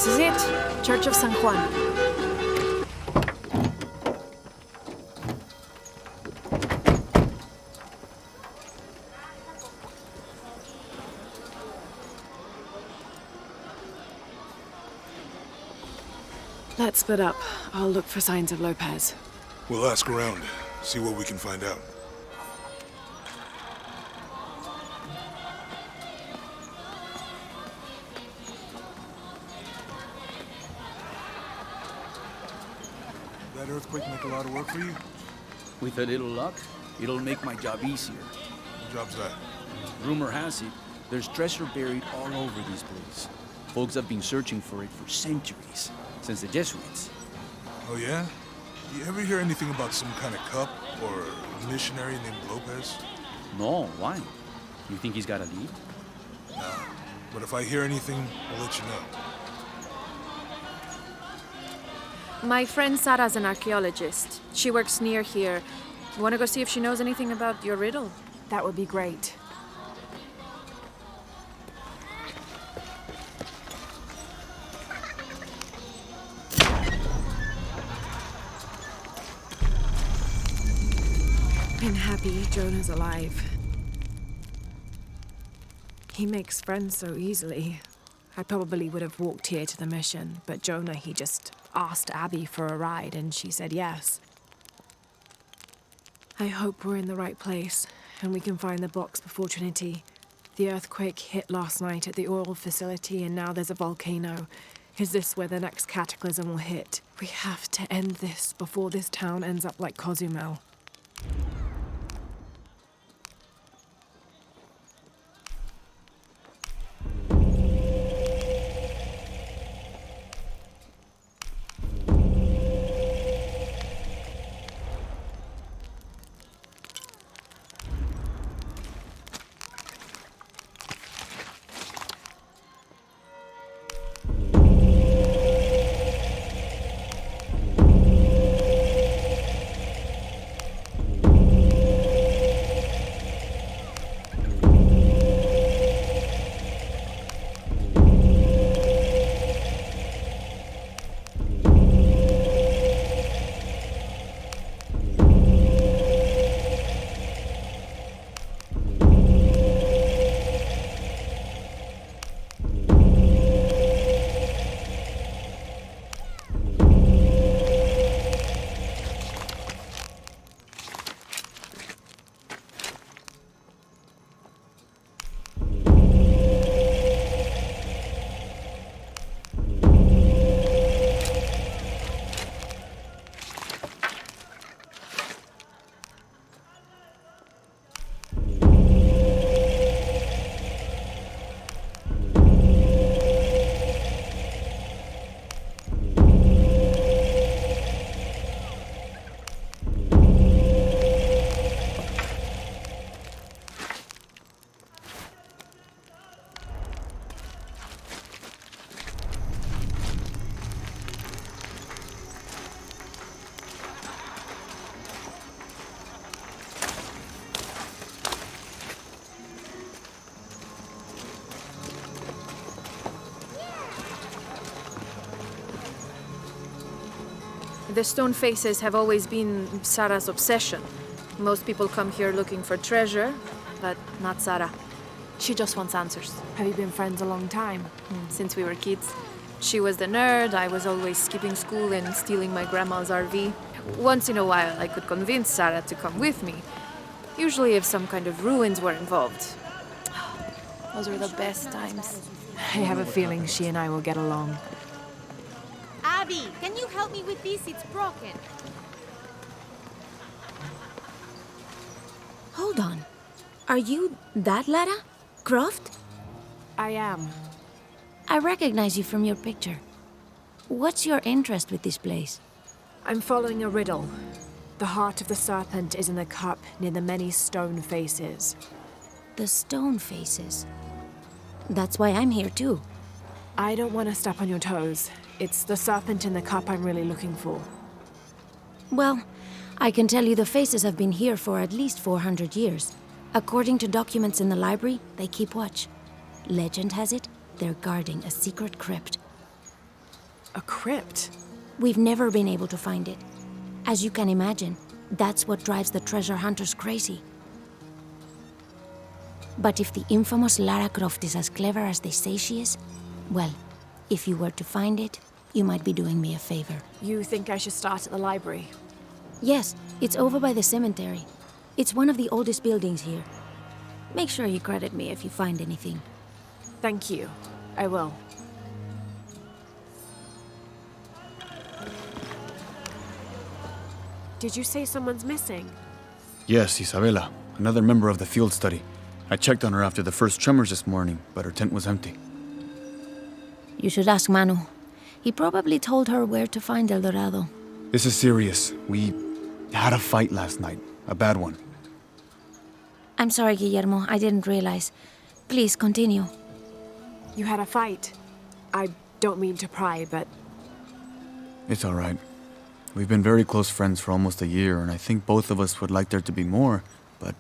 This is it. Church of San Juan. Let's split up. I'll look for signs of Lopez. We'll ask around, see what we can find out. That earthquake make a lot of work for you? With a little luck, it'll make my job easier. What job's that? Rumor has it, there's treasure buried all over this place. Folks have been searching for it for centuries, since the Jesuits. Oh yeah? You ever hear anything about some kind of cup or a missionary named Lopez? No, why? You think he's got a lead? No. But if I hear anything, I'll let you know. My friend Sarah's an archaeologist. She works near here. You want to go see if she knows anything about your riddle? That would be great. I'm happy Jonah's alive. He makes friends so easily. I probably would have walked here to the mission, but Jonah, he just asked Abby for a ride and she said yes. I hope we're in the right place and we can find the box before Trinity. The earthquake hit last night at the oil facility and now there's a volcano. Is this where the next cataclysm will hit? We have to end this before this town ends up like Cozumel. The stone faces have always been Sarah's obsession. Most people come here looking for treasure, but not Sarah. She just wants answers. Have you been friends a long time? Since we were kids. She was the nerd, I was always skipping school and stealing my grandma's RV. Once in a while, I could convince Sarah to come with me. Usually if some kind of ruins were involved. Those were the best times. I have a feeling she and I will get along. Abby, can you help me with this? It's broken. Hold on. Are you that Lara? Croft? I am. I recognize you from your picture. What's your interest with this place? I'm following a riddle. The heart of the serpent is in the cup near the many stone faces. The stone faces. That's why I'm here too. I don't want to step on your toes. It's the serpent in the cup I'm really looking for. Well, I can tell you the faces have been here for at least 400 years. According to documents in the library, they keep watch. Legend has it, they're guarding a secret crypt. A crypt? We've never been able to find it. As you can imagine, that's what drives the treasure hunters crazy. But if the infamous Lara Croft is as clever as they say she is, well, if you were to find it, you might be doing me a favor. You think I should start at the library? Yes, it's over by the cemetery. It's one of the oldest buildings here. Make sure you credit me if you find anything. Thank you. I will. Did you say someone's missing? Yes, Isabela, another member of the field study. I checked on her after the first tremors this morning, but her tent was empty. You should ask Manu. He probably told her where to find El Dorado. This is serious. We had a fight last night. A bad one. I'm sorry, Guillermo. I didn't realize. Please, continue. You had a fight. I don't mean to pry, but... It's all right. We've been very close friends for almost a year, and I think both of us would like there to be more, but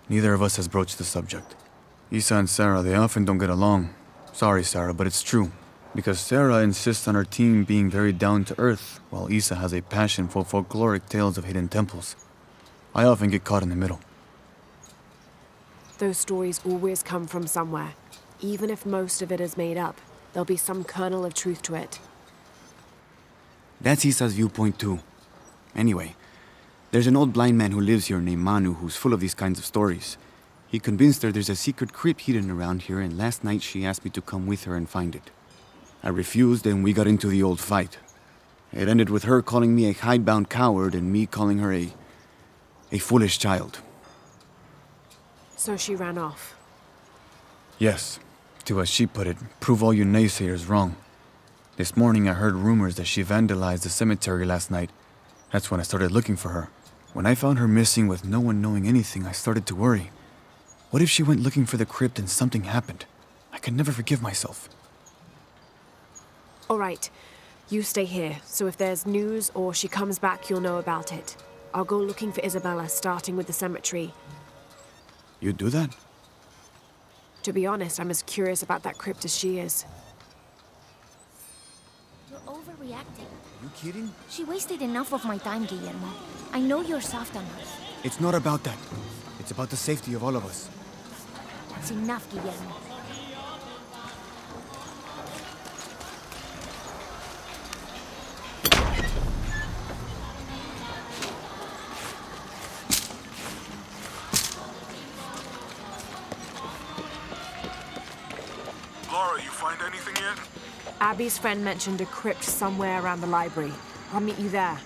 neither of us has broached the subject. Isa and Sarah, they often don't get along. Sorry, Sarah, but it's true. Because Sarah insists on her team being very down-to-earth, while Isa has a passion for folkloric tales of hidden temples. I often get caught in the middle. Those stories always come from somewhere. Even if most of it is made up, there'll be some kernel of truth to it. That's Isa's viewpoint too. Anyway, there's an old blind man who lives here named Manu who's full of these kinds of stories. He convinced her there's a secret crypt hidden around here, and last night she asked me to come with her and find it. I refused, and we got into the old fight. It ended with her calling me a hidebound coward and me calling her a foolish child. So she ran off. Yes, to as she put it, prove all you naysayers wrong. This morning I heard rumors that she vandalized the cemetery last night. That's when I started looking for her. When I found her missing with no one knowing anything, I started to worry. What if she went looking for the crypt and something happened? I could never forgive myself. All right. You stay here, so if there's news or she comes back, you'll know about it. I'll go looking for Isabela, starting with the cemetery. You do that? To be honest, I'm as curious about that crypt as she is. You're overreacting. You kidding? She wasted enough of my time, Guillermo. I know you're soft on her. It's not about that. It's about the safety of all of us. That's enough, Guillermo. Laura, you find anything yet? Abby's friend mentioned a crypt somewhere around the library. I'll meet you there.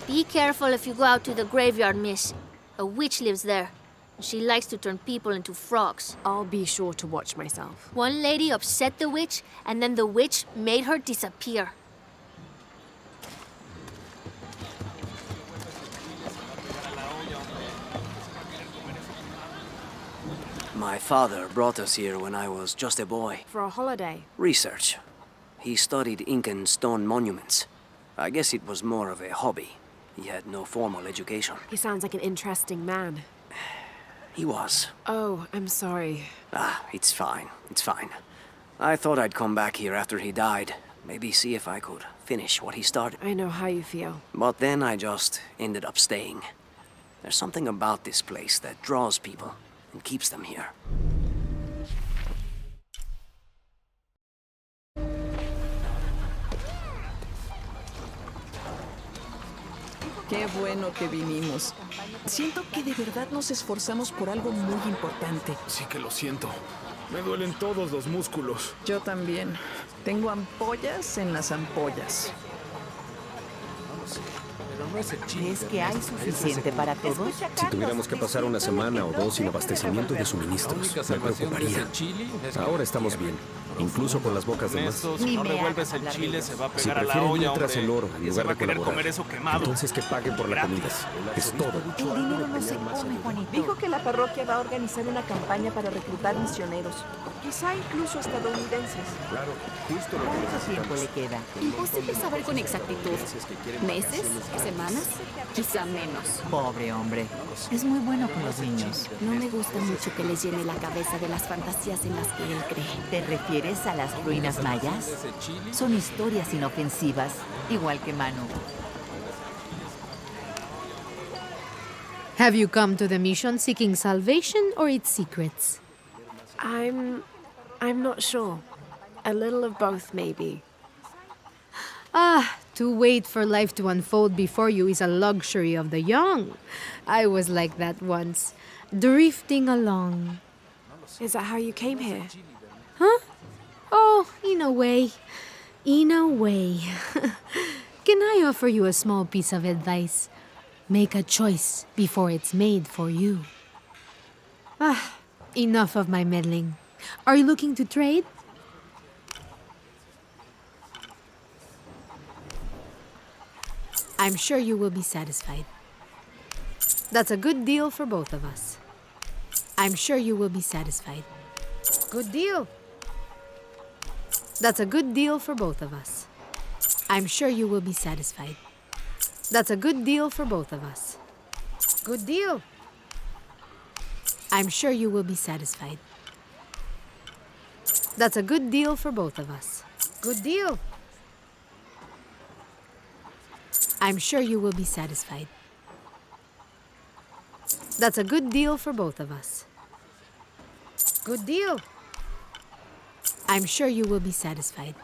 Be careful if you go out to the graveyard, miss. A witch lives there. She likes to turn people into frogs. I'll be sure to watch myself. One lady upset the witch, and then the witch made her disappear. My father brought us here when I was just a boy. For a holiday? Research. He studied Incan stone monuments. I guess it was more of a hobby. He had no formal education. He sounds like an interesting man. He was. Oh, I'm sorry. It's fine. It's fine. I thought I'd come back here after he died. Maybe see if I could finish what he started. I know how you feel. But then I just ended up staying. There's something about this place that draws people and keeps them here. Qué bueno que vinimos. Siento que de verdad nos esforzamos por algo muy importante. Sí que lo siento. Me duelen todos los músculos. Yo también. Tengo ampollas en las ampollas. ¿Crees que hay suficiente para todos? Si tuviéramos que pasar una semana o dos sin abastecimiento de suministros, me preocuparía. Ahora estamos bien. incluso con las bocas de más. Ni me hagas hablar de ellos. Si prefieren ir tras el oro en lugar de colaborar, entonces que paguen por la comida. Es todo. El dinero no se come, Juanito. Dijo que la parroquia va a organizar una campaña para reclutar misioneros, quizá incluso estadounidenses. Claro, justo lo que ¿Cuánto tiempo le queda? Imposible saber con exactitud. ¿Meses? ¿Semanas? Quizá menos. Pobre hombre. Es muy bueno con los niños. No me gusta mucho que les llene la cabeza de las fantasías en las que él cree. ¿Te refieres a las ruinas mayas? Son historias inofensivas, igual que Manu. Have you come to the mission seeking salvation or its secrets? I'm not sure. A little of both, maybe. To wait for life to unfold before you is a luxury of the young. I was like that once, drifting along. Is that how you came here? Huh? Oh, in a way. In a way. Can I offer you a small piece of advice? Make a choice before it's made for you. Enough of my meddling. Are you looking to trade? I'm sure you will be satisfied. That's a good deal for both of us. I'm sure you will be satisfied. Good deal. That's a good deal for both of us. I'm sure you will be satisfied. That's a good deal for both of us. Good deal. I'm sure you will be satisfied. That's a good deal for both of us. Good deal. I'm sure you will be satisfied. That's a good deal for both of us. Good deal. I'm sure you will be satisfied.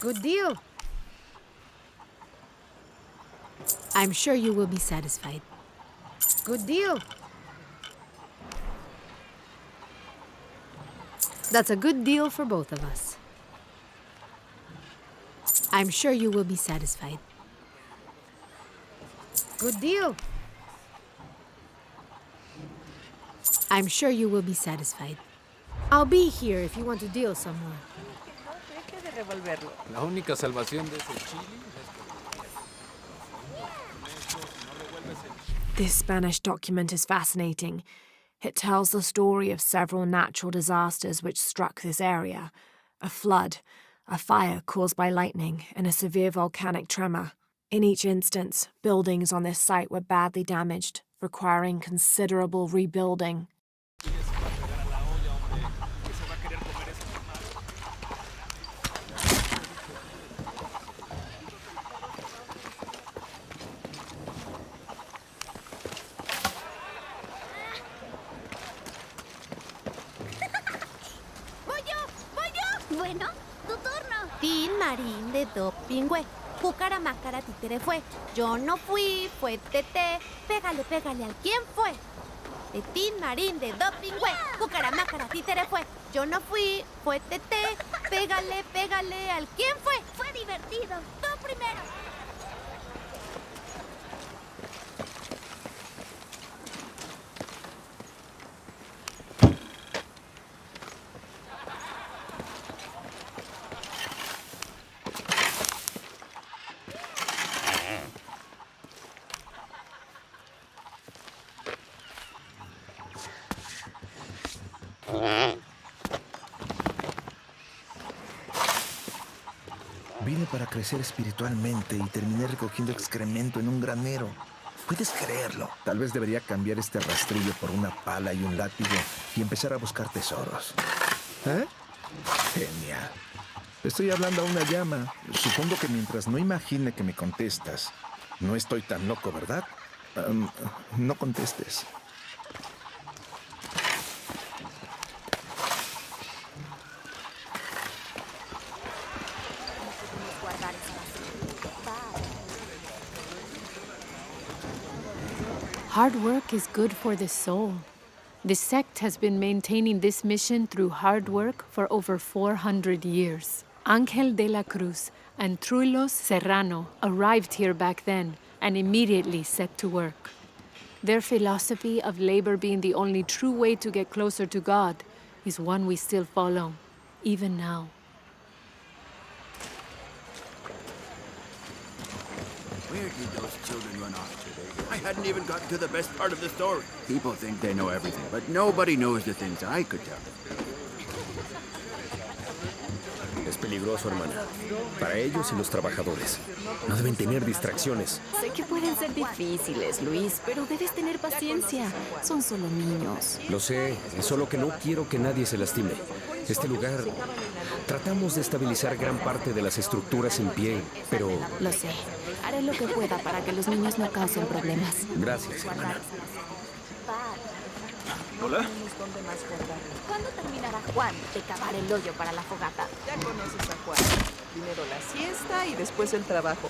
Good deal. I'm sure you will be satisfied. Good deal. That's a good deal for both of us. I'm sure you will be satisfied. Good deal. I'm sure you will be satisfied. I'll be here if you want to deal somewhere. La única salvación de ese chili This Spanish document is fascinating. It tells the story of several natural disasters which struck this area. A flood, a fire caused by lightning, and a severe volcanic tremor. In each instance, buildings on this site were badly damaged, requiring considerable rebuilding. Bueno, tu turno. Tin Marín de Do Pingüe. Júcara Mácara Títere fue. Yo no fui, fue Tete. Pégale, pégale al quién fue. De Tin Marín de Do Pingüe. Júcara Mácara Títere fue. Yo no fui, fue Tete. Pégale, pégale al quién fue. Fue divertido. Tú primero. Vine para crecer espiritualmente y terminé recogiendo excremento en un granero. ¿Puedes creerlo? Tal vez debería cambiar este rastrillo por una pala y un látigo y empezar a buscar tesoros. ¿Eh? Genial. Estoy hablando a una llama. Supongo que mientras no imagine que me contestas, no estoy tan loco, ¿verdad? No contestes. Hard work is good for the soul. The sect has been maintaining this mission through hard work for over 400 years. Ángel de la Cruz and Truilos Serrano arrived here back then and immediately set to work. Their philosophy of labor being the only true way to get closer to God is one we still follow, even now. Where did those children run off to? I hadn't even gotten to the best part of the story. People think they know everything, but nobody knows the things I could tell them. Es peligroso, hermana. Para ellos y los trabajadores. No deben tener distracciones. Sé que pueden ser difíciles, Luis, pero debes tener paciencia. Son solo niños. Lo sé, es solo que no quiero que nadie se lastime. Este lugar... Tratamos de estabilizar gran parte de las estructuras en pie, pero... Lo sé. Haré lo que pueda para que los niños no causen problemas. Gracias, hermana. ¿Hola? ¿Cuándo terminará Juan de cavar el hoyo para la fogata? Ya conoces a Juan. Primero la siesta y después el trabajo.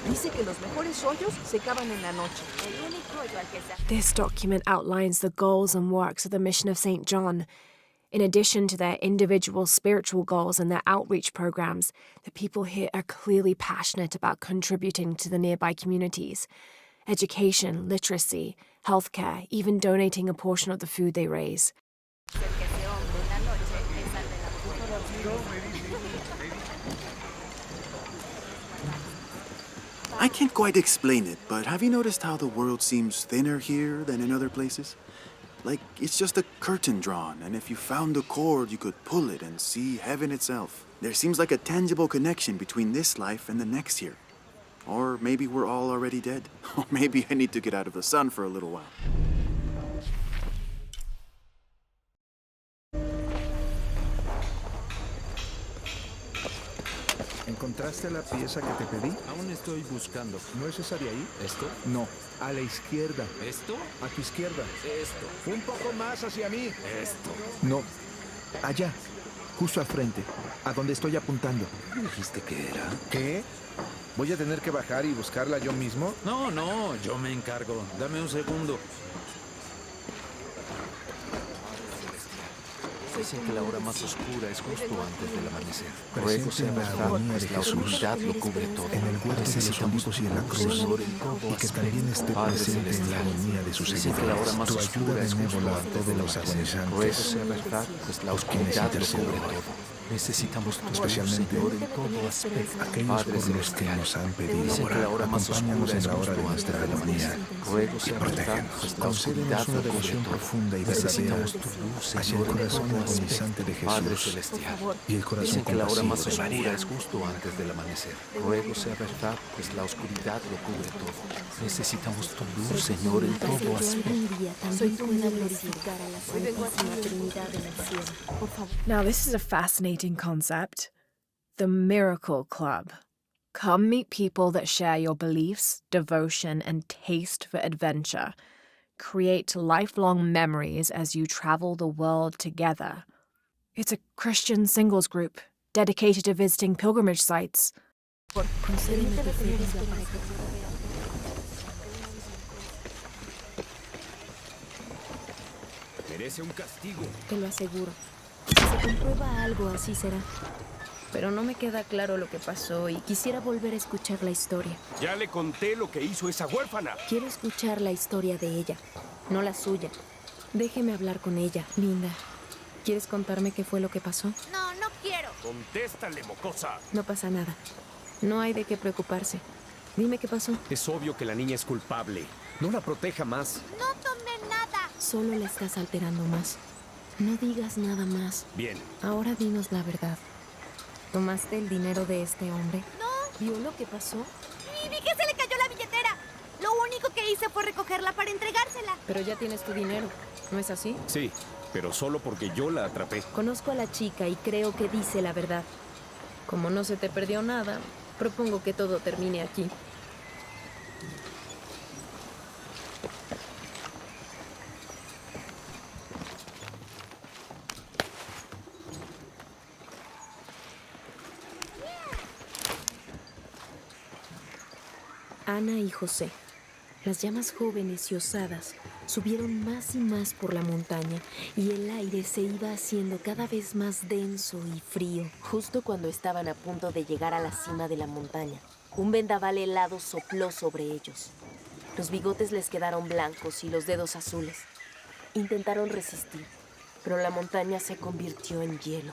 Dice que los mejores hoyos se cavan en la noche. El único hoyo al que se... This document outlines the goals and works of the Mission of St. John. In addition to their individual spiritual goals and their outreach programs, the people here are clearly passionate about contributing to the nearby communities. Education, literacy, healthcare, even donating a portion of the food they raise. I can't quite explain it, but have you noticed how the world seems thinner here than in other places? Like, it's just a curtain drawn, and if you found a cord, you could pull it and see heaven itself. There seems like a tangible connection between this life and the next here. Or maybe we're all already dead. Or maybe I need to get out of the sun for a little while. ¿Encontraste la pieza que te pedí? Aún estoy buscando. ¿No es esa de ahí? ¿Esto? No, a la izquierda. ¿Esto? A tu izquierda. Esto. Un poco más hacia mí. Esto. No, allá, justo al frente, a donde estoy apuntando. ¿No dijiste que era? ¿Qué? ¿Voy a tener que bajar y buscarla yo mismo? No, yo me encargo. Dame un segundo. Dicen que la hora más oscura es justo antes del amanecer. Ruego sea verdad, pues la oscuridad lo cubre todo. En el huerto de los olivos y en la cruz, y que también esté presente en la agonía de sus seguidores. Tu ayuda benévola a todos los agonizantes. Ruego sea verdad, pues la oscuridad lo cubre todo. Necesitamos tu especialmente Señor, en todo aspecto. aquellos por los que nos han pedido orar. Acompáñanos en la hora de nuestra agonía y protégenos. Concédenos una devoción profunda y verdadera hacia el corazón agonizante de Jesús y el corazón compasivo de María. Es justo antes del amanecer. Ruego sea verdad, pues la oscuridad lo cubre todo. Necesitamos tu luz, Señor, en todo aspecto. Now, this is a fascinating concept. The Miracle Club. Come meet people that share your beliefs, devotion, and taste for adventure. Create lifelong memories as you travel the world together. It's a Christian singles group dedicated to visiting pilgrimage sites. Merece un castigo. Te lo aseguro. Si se comprueba algo, así será. Pero no me queda claro lo que pasó y quisiera volver a escuchar la historia. Ya le conté lo que hizo esa huérfana. Quiero escuchar la historia de ella, no la suya. Déjeme hablar con ella, linda. ¿Quieres contarme qué fue lo que pasó? No, no quiero. Contéstale, mocosa. No pasa nada. No hay de qué preocuparse. Dime qué pasó. Es obvio que la niña es culpable. No la proteja más. No tomé nada. Solo la estás alterando más. No digas nada más. Bien. Ahora dinos la verdad. ¿Tomaste el dinero de este hombre? No. ¿Vio lo que pasó? Y vi que se le cayó la billetera. Lo único que hice fue recogerla para entregársela. Pero ya tienes tu dinero, ¿no es así? Sí, pero solo porque yo la atrapé. Conozco a la chica y creo que dice la verdad. Como no se te perdió nada, propongo que todo termine aquí. Ana y José, las llamas jóvenes y osadas, subieron más y más por la montaña y el aire se iba haciendo cada vez más denso y frío. Justo cuando estaban a punto de llegar a la cima de la montaña, un vendaval helado sopló sobre ellos. Los bigotes les quedaron blancos y los dedos azules. Intentaron resistir, pero la montaña se convirtió en hielo.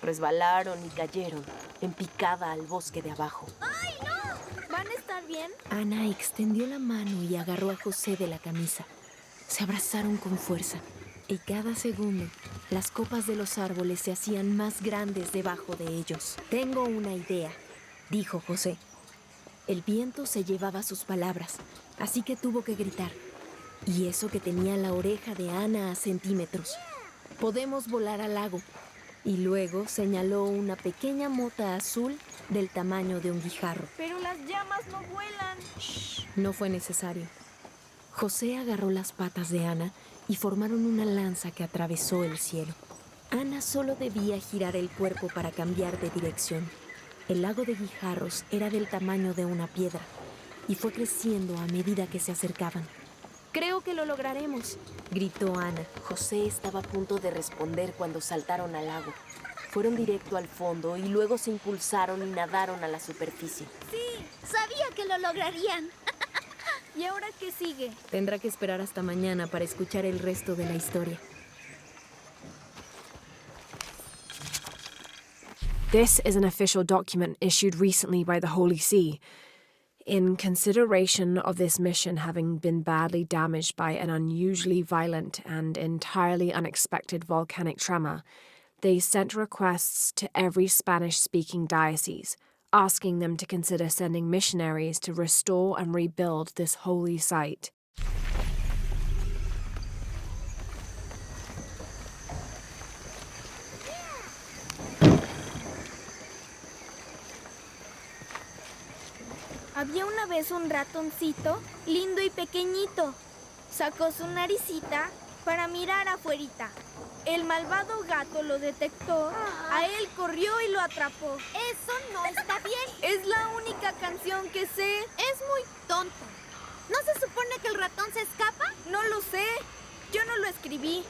Resbalaron y cayeron, en picada al bosque de abajo. ¡Ay, no! ¿Van a estar bien? Ana extendió la mano y agarró a José de la camisa. Se abrazaron con fuerza, y cada segundo, las copas de los árboles se hacían más grandes debajo de ellos. Tengo una idea, dijo José. El viento se llevaba sus palabras, así que tuvo que gritar. Y eso que tenía la oreja de Ana a centímetros. Podemos volar al lago. Y luego señaló una pequeña mota azul del tamaño de un guijarro. Pero las llamas no vuelan. Shh, no fue necesario. José agarró las patas de Ana y formaron una lanza que atravesó el cielo. Ana solo debía girar el cuerpo para cambiar de dirección. El lago de guijarros era del tamaño de una piedra y fue creciendo a medida que se acercaban. «Creo que lo lograremos», gritó Ana. José estaba a punto de responder cuando saltaron al lago. Fueron directo al fondo y luego se impulsaron y nadaron a la superficie. Sí, sabía que lo lograrían. ¿Y ahora qué sigue? Tendrá que esperar hasta mañana para escuchar el resto de la historia. This is an official document issued recently by the Holy See. In consideration of this mission having been badly damaged by an unusually violent and entirely unexpected volcanic tremor, they sent requests to every Spanish-speaking diocese, asking them to consider sending missionaries to restore and rebuild this holy site. Había una vez un ratoncito, lindo y pequeñito. Sacó su naricita para mirar afuerita. El malvado gato lo detectó, a él corrió y lo atrapó. Eso no está bien. Es la única canción que sé. Es muy tonto. ¿No se supone que el ratón se escapa? No lo sé. Yo no lo escribí.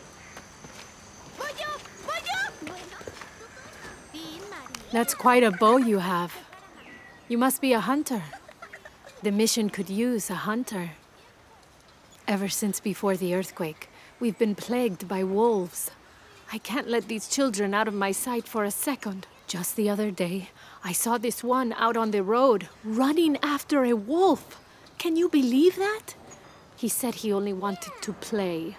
¡Voy yo! ¡Voy yo! Bueno, That's quite a bow you have. You must be a hunter. The mission could use a hunter. Ever since before the earthquake, we've been plagued by wolves. I can't let these children out of my sight for a second. Just the other day, I saw this one out on the road, running after a wolf. Can you believe that? He said he only wanted to play.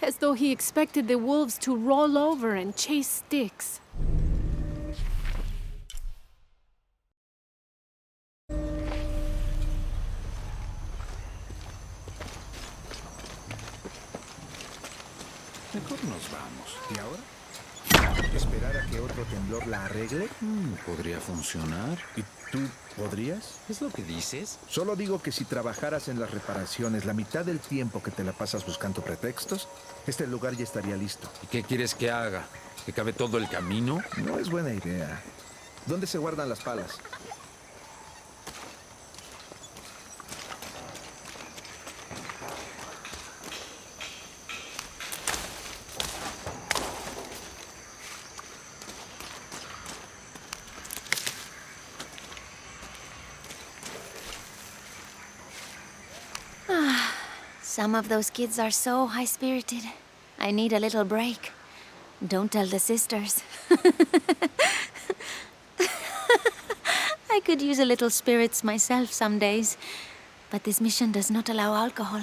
As though he expected the wolves to roll over and chase sticks. Mejor nos vamos. ¿Y ahora? ¿Esperar a que otro temblor la arregle? Podría funcionar. ¿Y tú podrías? ¿Es lo que dices? Solo digo que si trabajaras en las reparaciones la mitad del tiempo que te la pasas buscando pretextos, este lugar ya estaría listo. ¿Y qué quieres que haga? ¿Que cabe todo el camino? No es buena idea. ¿Dónde se guardan las palas? Some of those kids are so high-spirited. I need a little break. Don't tell the sisters. I could use a little spirits myself some days, but this mission does not allow alcohol,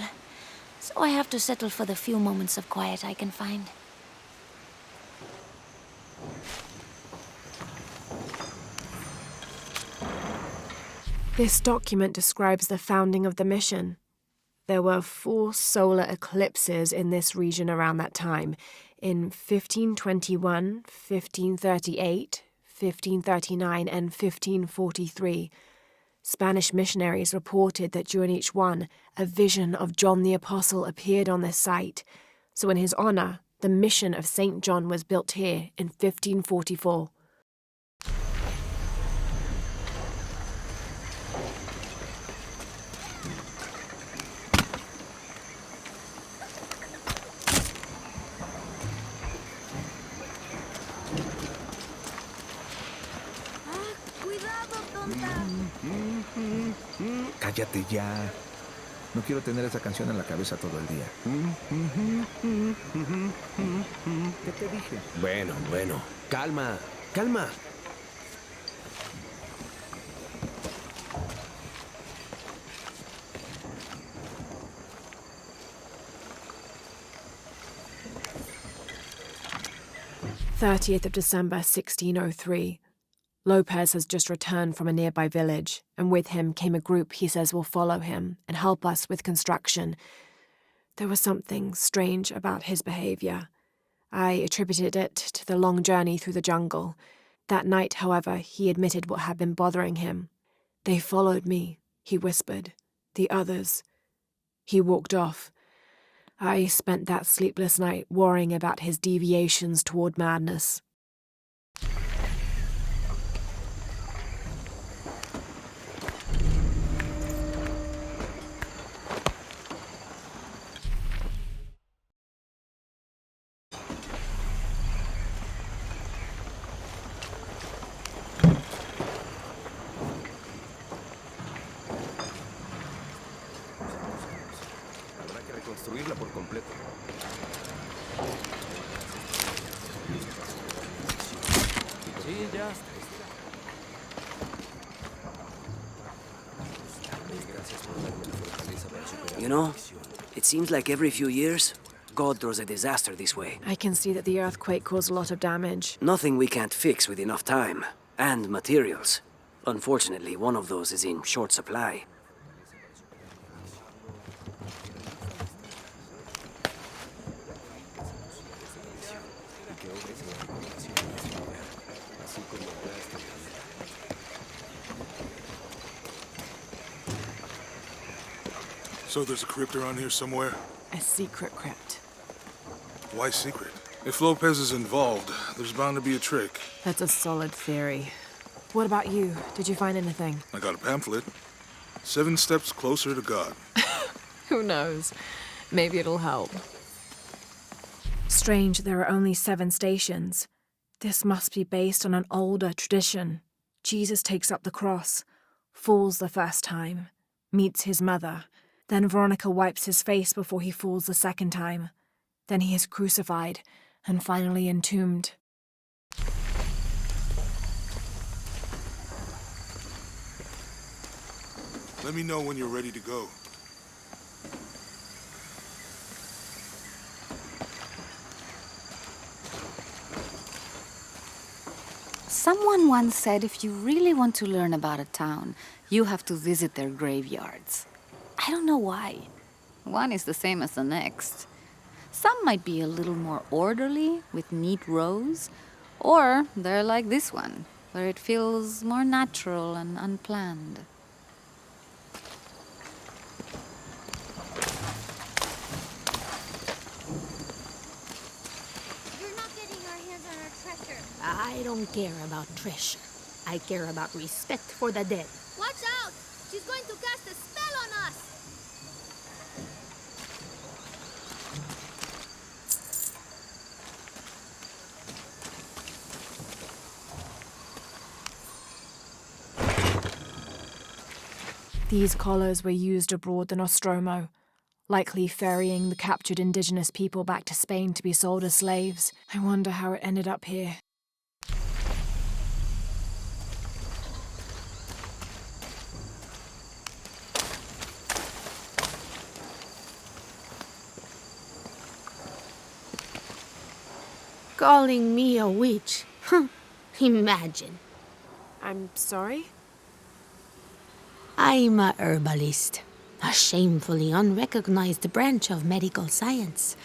so I have to settle for the few moments of quiet I can find. This document describes the founding of the mission. There were 4 solar eclipses in this region around that time, in 1521, 1538, 1539, and 1543. Spanish missionaries reported that during each one, a vision of John the Apostle appeared on this site. So in his honor, the mission of St. John was built here in 1544. Cállate ya. No quiero tener esa canción en la cabeza todo el día. ¿Qué te dije? Bueno, bueno. Calma, calma. "30th of December, 1603. Lopez has just returned from a nearby village, and with him came a group he says will follow him and help us with construction. There was something strange about his behavior. I attributed it to the long journey through the jungle. That night, however, he admitted what had been bothering him. 'They followed me,' he whispered. 'The others.' He walked off. I spent that sleepless night worrying about his deviations toward madness." Construirla por completo. Sí, ya. You know, it seems like every few years, God throws a disaster this way. I can see that the earthquake caused a lot of damage. Nothing we can't fix with enough time. And materials. Unfortunately, one of those is in short supply. So there's a crypt around here somewhere? A secret crypt. Why secret? If Lopez is involved, there's bound to be a trick. That's a solid theory. What about you? Did you find anything? I got a pamphlet. 7 Steps Closer to God. Who knows? Maybe it'll help. Strange, there are only 7 stations. This must be based on an older tradition. Jesus takes up the cross, falls the first time, meets his mother. Then Veronica wipes his face before he falls the second time. Then he is crucified and finally entombed. Let me know when you're ready to go. Someone once said if you really want to learn about a town, you have to visit their graveyards. I don't know why. One is the same as the next. Some might be a little more orderly, with neat rows, or they're like this one, where it feels more natural and unplanned. You're not getting our hands on our treasure. I don't care about treasure. I care about respect for the dead. Watch out! She's going to cast a spell on us! These collars were used abroad the Nostromo, likely ferrying the captured indigenous people back to Spain to be sold as slaves. I wonder how it ended up here. Calling me a witch? Imagine. I'm sorry? I'm a herbalist, a shamefully unrecognized branch of medical science.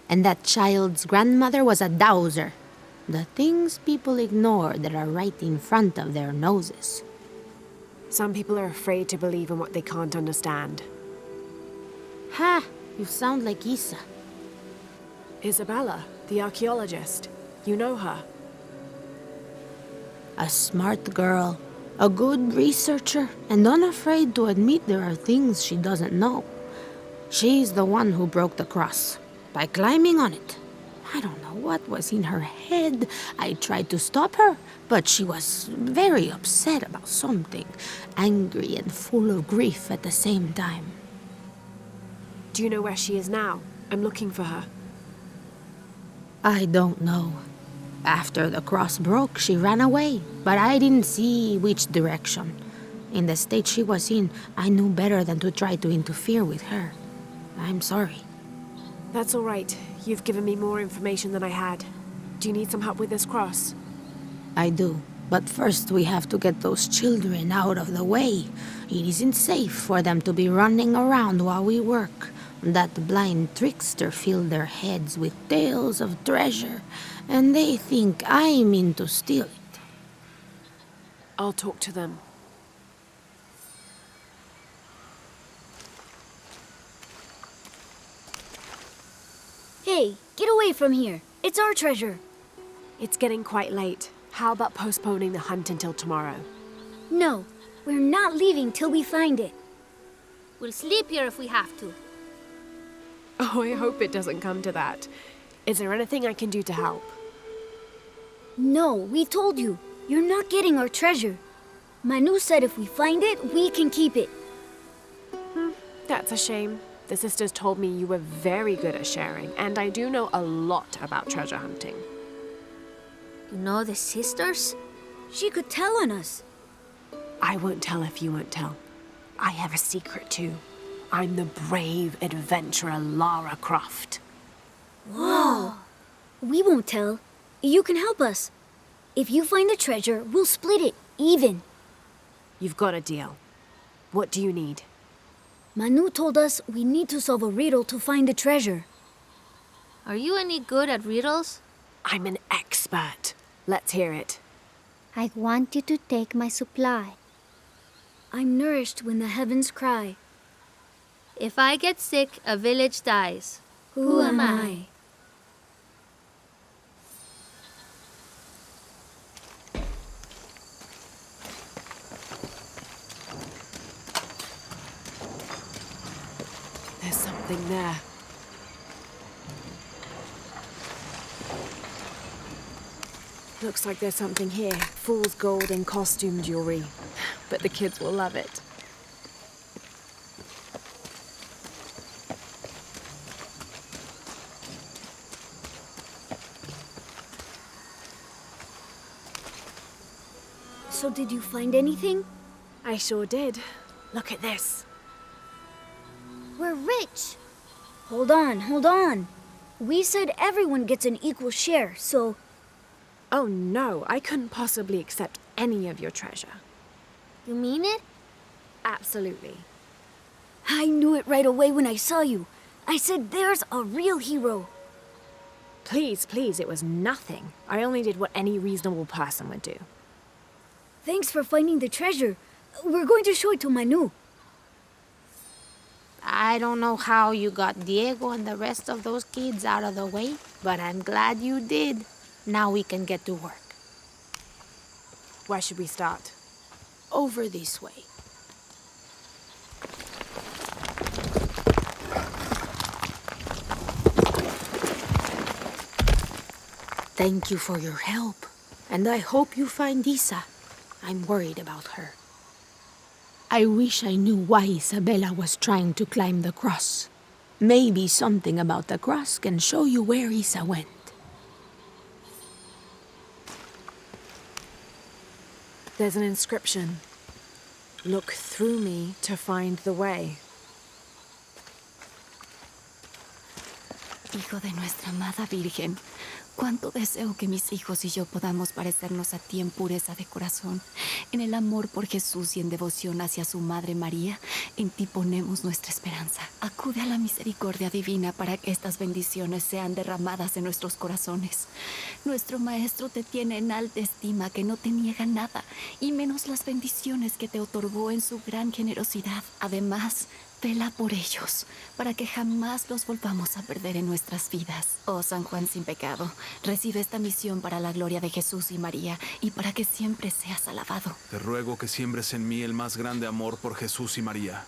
And that child's grandmother was a dowser. The things people ignore that are right in front of their noses. Some people are afraid to believe in what they can't understand. Ha! You sound like Isa. Isabela, the archaeologist. You know her. A smart girl, a good researcher, and unafraid to admit there are things she doesn't know. She's the one who broke the cross, by climbing on it. I don't know what was in her head. I tried to stop her, but she was very upset about something, angry and full of grief at the same time. Do you know where she is now? I'm looking for her. I don't know. After the cross broke, she ran away, but I didn't see which direction. In the state she was in, I knew better than to try to interfere with her. I'm sorry. That's all right. You've given me more information than I had. Do you need some help with this cross? I do. But first we have to get those children out of the way. It isn't safe for them to be running around while we work. That blind trickster filled their heads with tales of treasure, and they think I mean to steal it. I'll talk to them. Hey, get away from here. It's our treasure. It's getting quite late. How about postponing the hunt until tomorrow? No, we're not leaving till we find it. We'll sleep here if we have to. Oh, I hope it doesn't come to that. Is there anything I can do to help? No, we told you. You're not getting our treasure. Manu said if we find it, we can keep it. That's a shame. The sisters told me you were very good at sharing, and I do know a lot about treasure hunting. You know the sisters? She could tell on us. I won't tell if you won't tell. I have a secret too. I'm the brave adventurer Lara Croft. Whoa! We won't tell. You can help us. If you find the treasure, we'll split it, even. You've got a deal. What do you need? Manu told us we need to solve a riddle to find the treasure. Are you any good at riddles? I'm an expert. Let's hear it. I want you to take my supply. I'm nourished when the heavens cry. If I get sick, a village dies. Who am I? There's something there. Looks like there's something here. Fool's gold and costume jewelry. But the kids will love it. So did you find anything? I sure did. Look at this. We're rich. Hold on, hold on. We said everyone gets an equal share, so... Oh no, I couldn't possibly accept any of your treasure. You mean it? Absolutely. I knew it right away when I saw you. I said there's a real hero. Please, please, it was nothing. I only did what any reasonable person would do. Thanks for finding the treasure. We're going to show it to Manu. I don't know how you got Diego and the rest of those kids out of the way, but I'm glad you did. Now we can get to work. Where should we start? Over this way. Thank you for your help, and I hope you find Isa. I'm worried about her. I wish I knew why Isabela was trying to climb the cross. Maybe something about the cross can show you where Isa went. There's an inscription. Look through me to find the way. Hijo de nuestra amada Virgen, cuánto deseo que mis hijos y yo podamos parecernos a ti en pureza de corazón, en el amor por Jesús y en devoción hacia su Madre María. En ti ponemos nuestra esperanza. Acude a la misericordia divina para que estas bendiciones sean derramadas en nuestros corazones. Nuestro Maestro te tiene en alta estima, que no te niega nada, y menos las bendiciones que te otorgó en su gran generosidad. Además, vela por ellos, para que jamás los volvamos a perder en nuestras vidas. Oh San Juan sin pecado, recibe esta misión para la gloria de Jesús y María, y para que siempre seas alabado. Te ruego que siembres en mí el más grande amor por Jesús y María.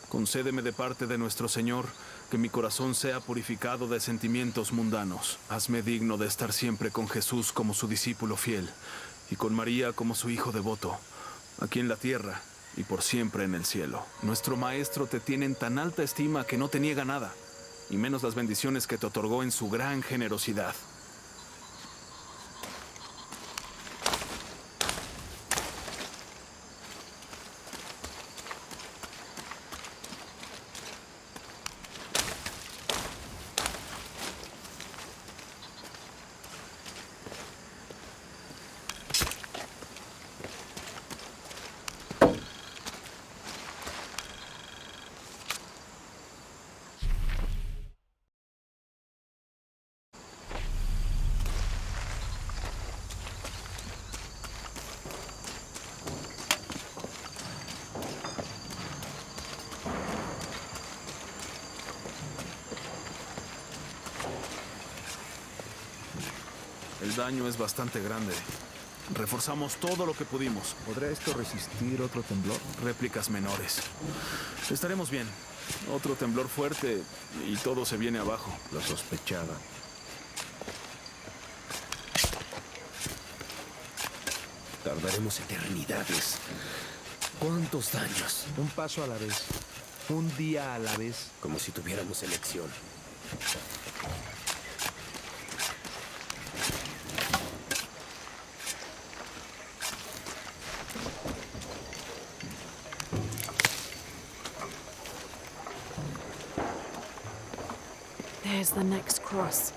Concédeme de parte de nuestro Señor que mi corazón sea purificado de sentimientos mundanos. Hazme digno de estar siempre con Jesús como su discípulo fiel, y con María como su hijo devoto, aquí en la tierra y por siempre en el cielo. Nuestro maestro te tiene en tan alta estima que no te niega nada, y menos las bendiciones que te otorgó en su gran generosidad. El daño es bastante grande. Reforzamos todo lo que pudimos. ¿Podrá esto resistir otro temblor? Réplicas menores. Estaremos bien. Otro temblor fuerte y todo se viene abajo. Lo sospechaba. Tardaremos eternidades. ¿Cuántos daños? Un paso a la vez. Un día a la vez. Como si tuviéramos elección. There's the next cross.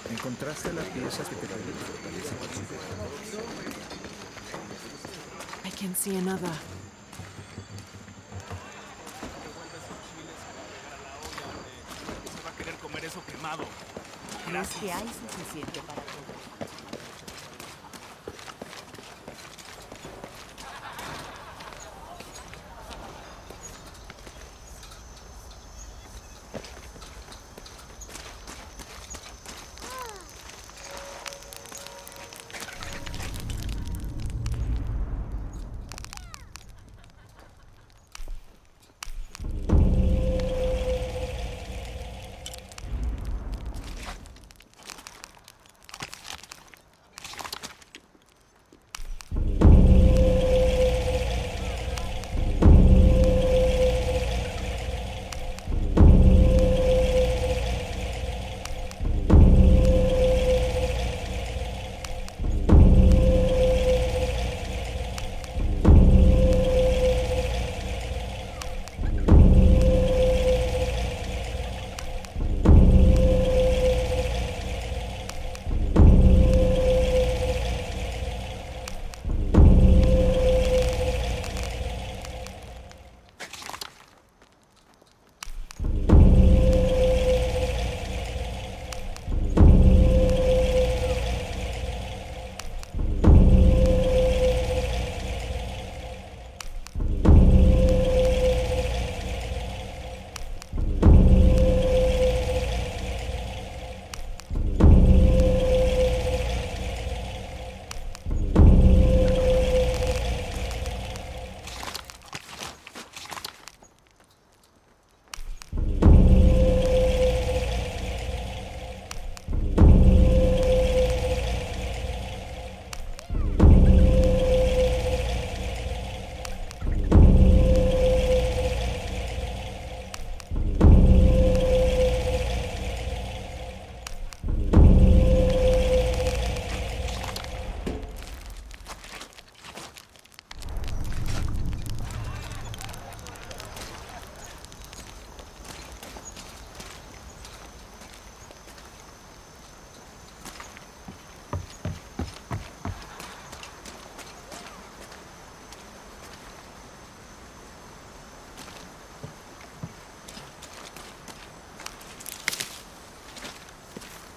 ¿Encontraste la pieza que te fortalece? I can see another. ¿Crees que hay suficiente para todos?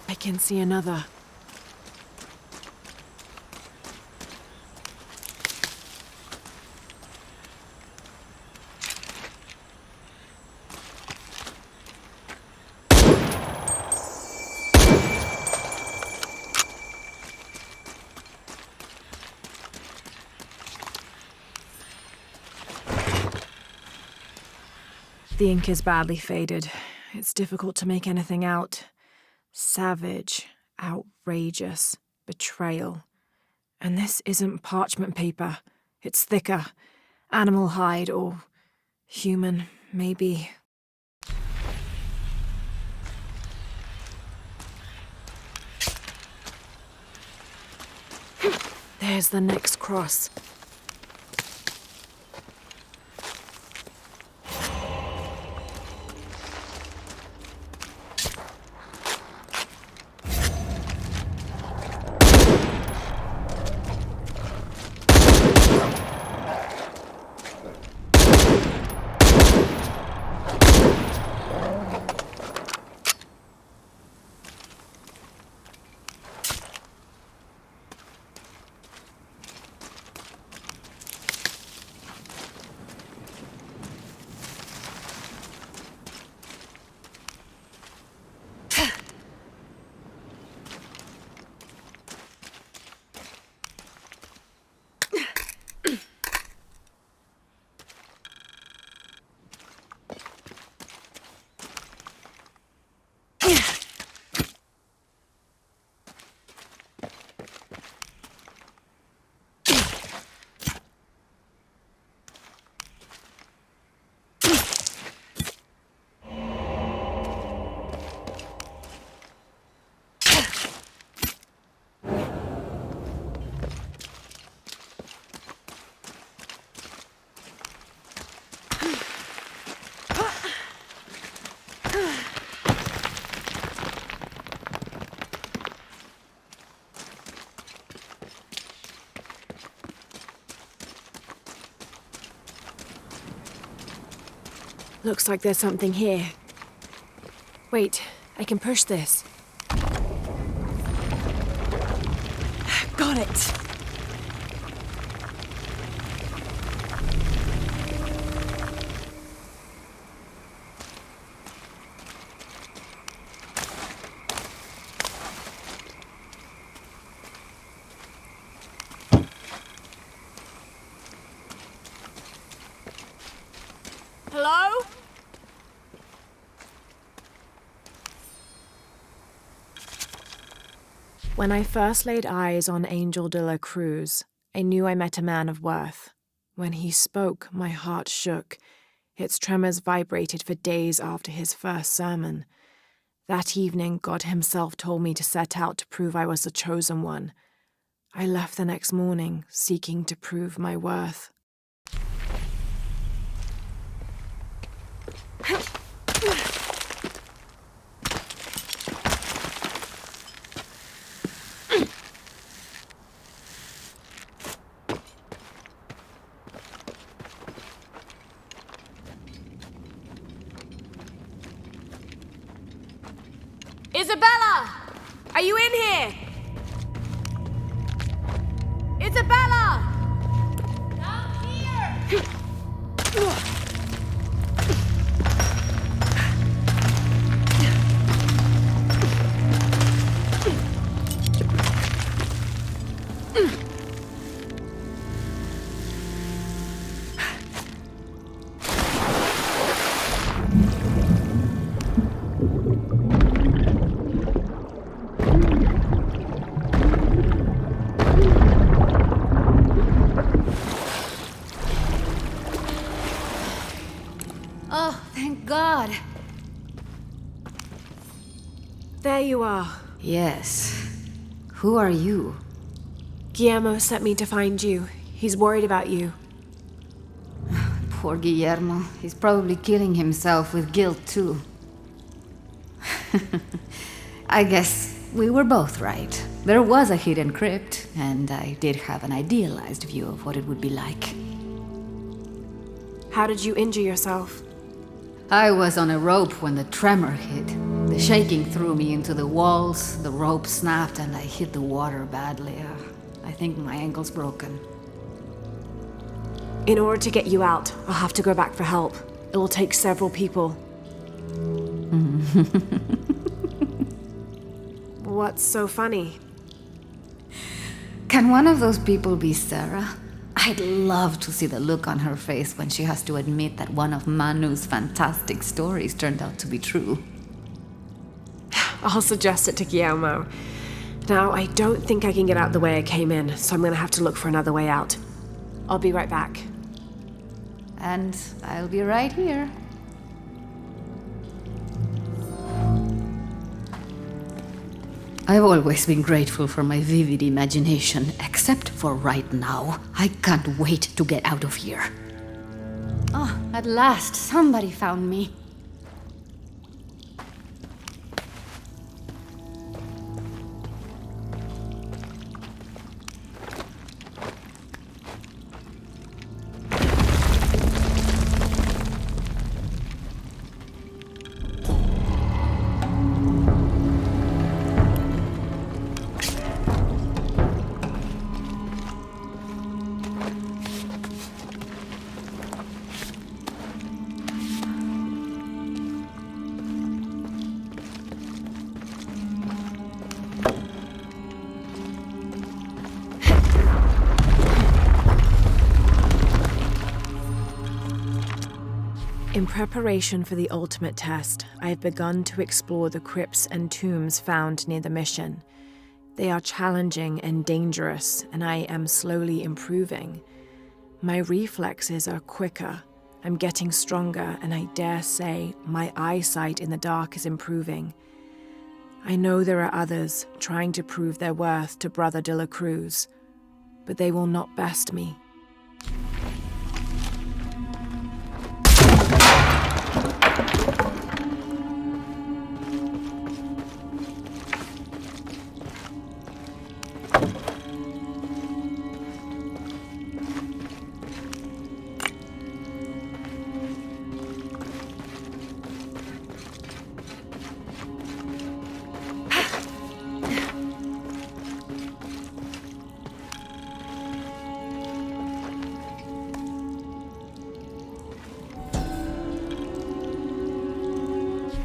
I can see another. The ink is badly faded. It's difficult to make anything out. Savage, outrageous, betrayal. And this isn't parchment paper. It's thicker. Animal hide or human, maybe. There's the next cross. Looks like there's something here. Wait, I can push this. Got it! Hello? When I first laid eyes on Angel de la Cruz, I knew I met a man of worth. When he spoke, my heart shook. Its tremors vibrated for days after his first sermon. That evening, God himself told me to set out to prove I was the chosen one. I left the next morning, seeking to prove my worth. Isabela! Are you in here? Isabela! Down here! Oh, thank God. There you are. Yes. Who are you? Guillermo sent me to find you. He's worried about you. Poor Guillermo. He's probably killing himself with guilt, too. I guess we were both right. There was a hidden crypt, and I did have an idealized view of what it would be like. How did you injure yourself? I was on a rope when the tremor hit. The shaking threw me into the walls, the rope snapped, and I hit the water badly. I think my ankle's broken. In order to get you out, I'll have to go back for help. It'll take several people. What's so funny? Can one of those people be Sarah? I'd love to see the look on her face when she has to admit that one of Manu's fantastic stories turned out to be true. I'll suggest it to Guillermo. Now, I don't think I can get out the way I came in, so I'm gonna have to look for another way out. I'll be right back. And I'll be right here. I've always been grateful for my vivid imagination, except for right now. I can't wait to get out of here. Oh, at last, somebody found me. In preparation for the ultimate test, I have begun to explore the crypts and tombs found near the mission. They are challenging and dangerous, and I am slowly improving. My reflexes are quicker, I'm getting stronger, and I dare say my eyesight in the dark is improving. I know there are others trying to prove their worth to Brother de la Cruz, but they will not best me.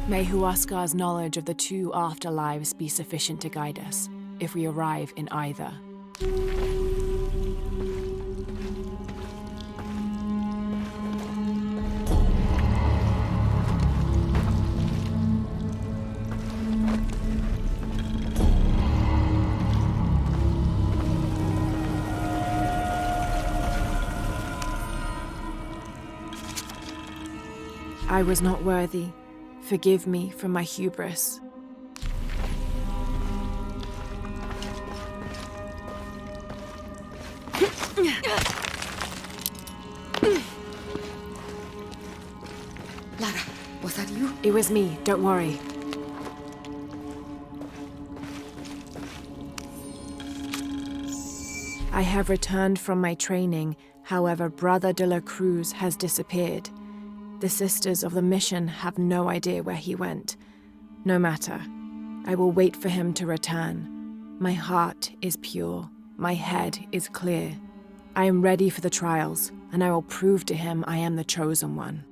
May Huascar's knowledge of the two afterlives be sufficient to guide us, if we arrive in either. I was not worthy. Forgive me for my hubris. Lara, was that you? It was me, don't worry. I have returned from my training, however, Brother de la Cruz has disappeared. The sisters of the mission have no idea where he went. No matter. I will wait for him to return. My heart is pure. My head is clear. I am ready for the trials, and I will prove to him I am the chosen one.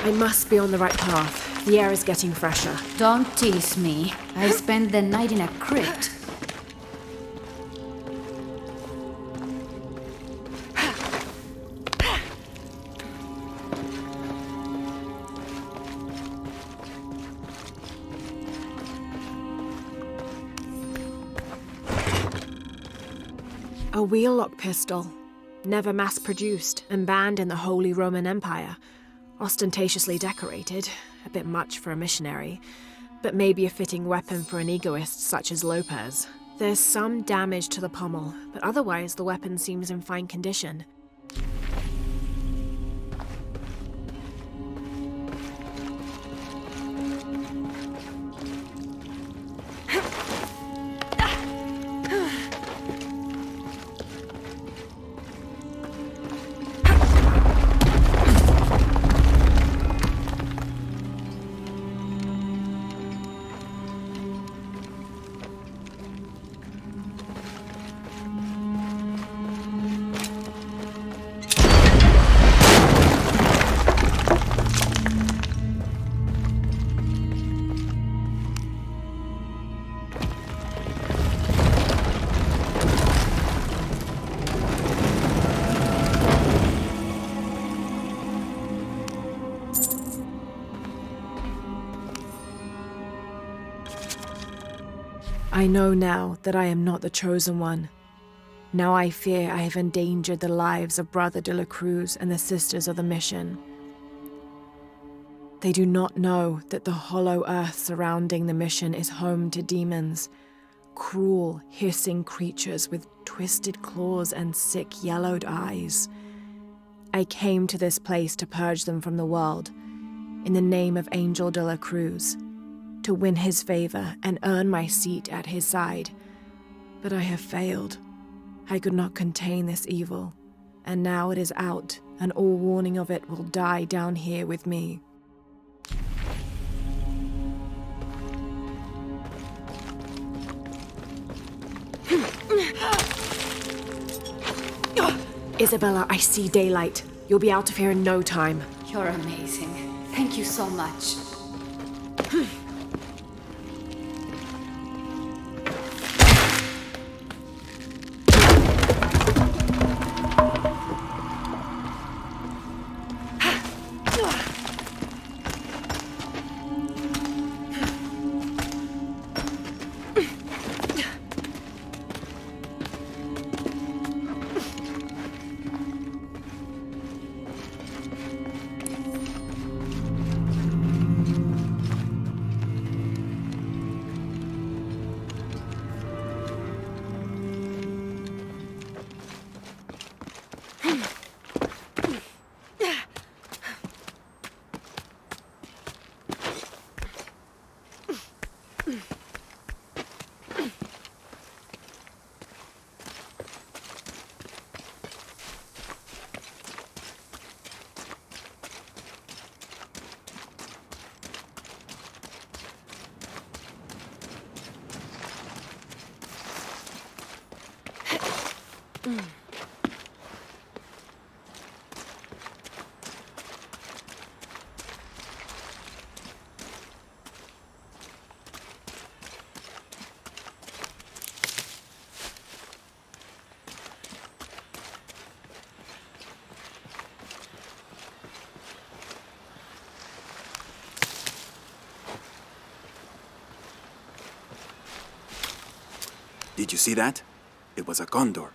I must be on the right path. The air is getting fresher. Don't tease me. I spent the night in a crypt. A wheel-lock pistol, never mass-produced and banned in the Holy Roman Empire. Ostentatiously decorated, a bit much for a missionary, but maybe a fitting weapon for an egoist such as Lopez. There's some damage to the pommel, but otherwise the weapon seems in fine condition. I know now that I am not the chosen one. Now I fear I have endangered the lives of Brother de la Cruz and the Sisters of the Mission. They do not know that the hollow earth surrounding the mission is home to demons, cruel, hissing creatures with twisted claws and sick, yellowed eyes. I came to this place to purge them from the world, in the name of Angel de la Cruz, to win his favor and earn my seat at his side. But I have failed. I could not contain this evil, and now it is out, and all warning of it will die down here with me. Isabela, I see daylight. You'll be out of here in no time. You're amazing. Thank you so much. Did you see that? It was a condor.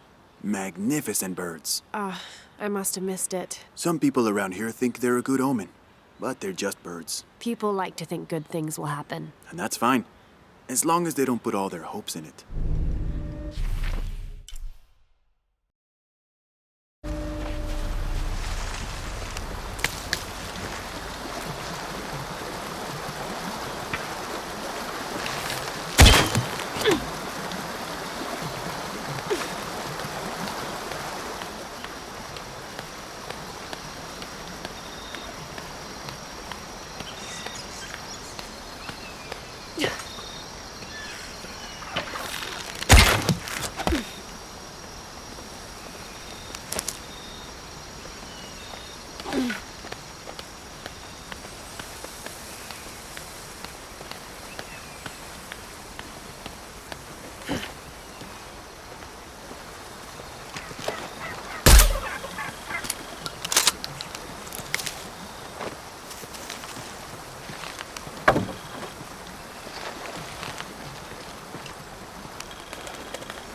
Magnificent birds. I must have missed it. Some people around here think they're a good omen, but they're just birds. People like to think good things will happen. And that's fine, as long as they don't put all their hopes in it.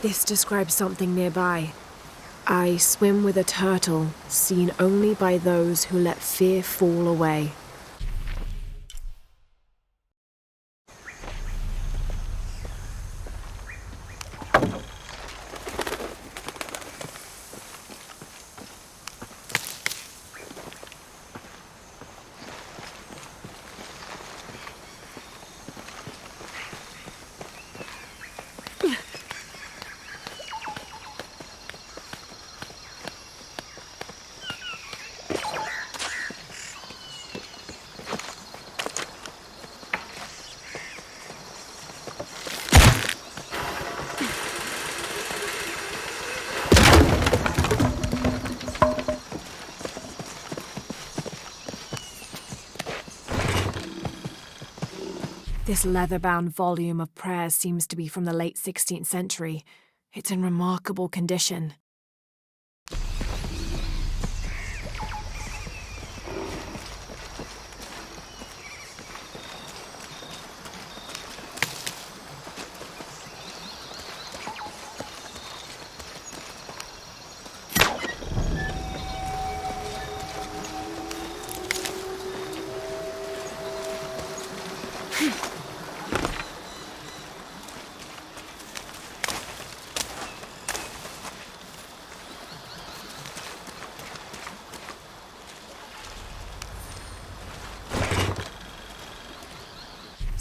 This describes something nearby. I swim with a turtle, seen only by those who let fear fall away. This leather-bound volume of prayers seems to be from the late 16th century. It's in remarkable condition.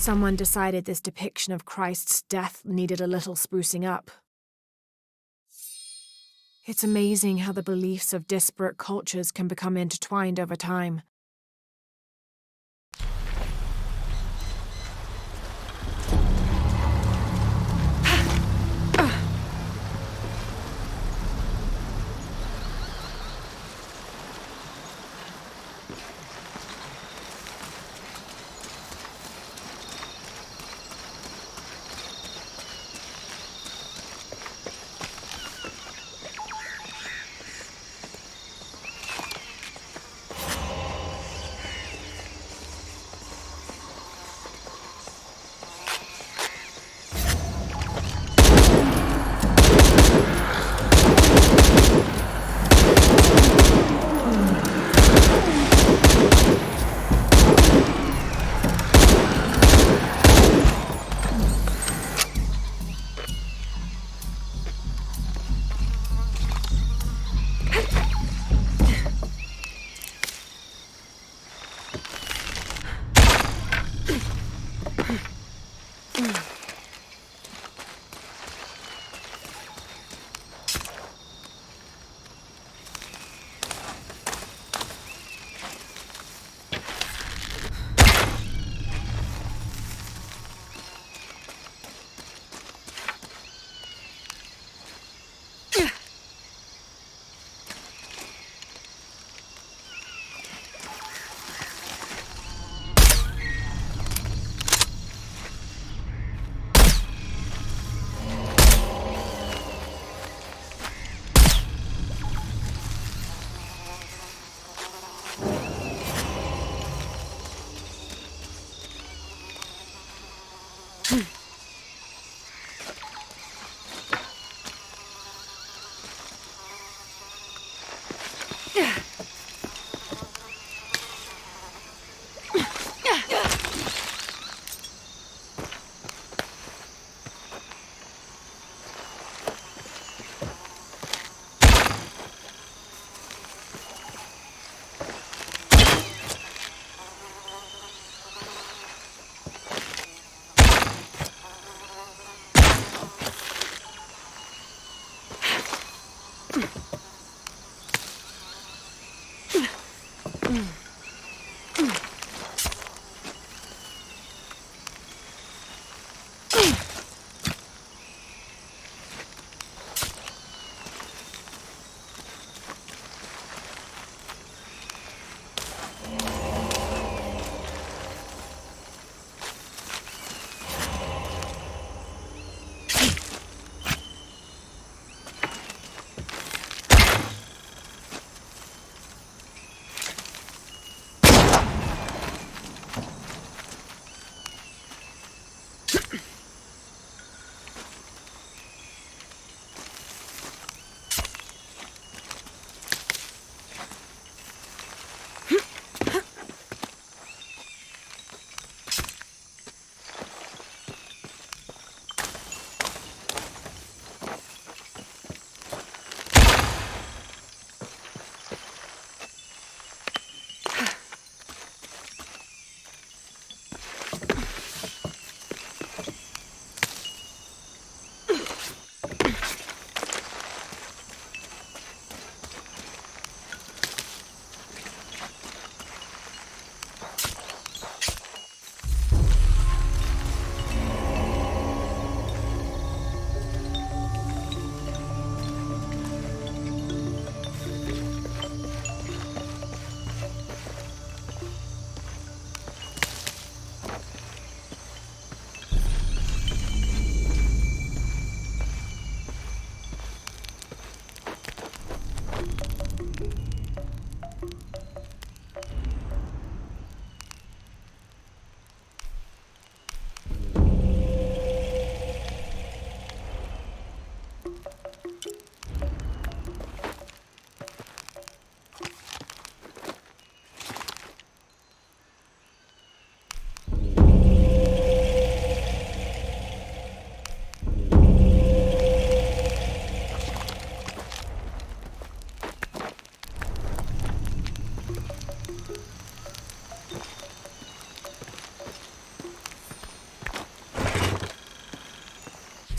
Someone decided this depiction of Christ's death needed a little sprucing up. It's amazing how the beliefs of disparate cultures can become intertwined over time.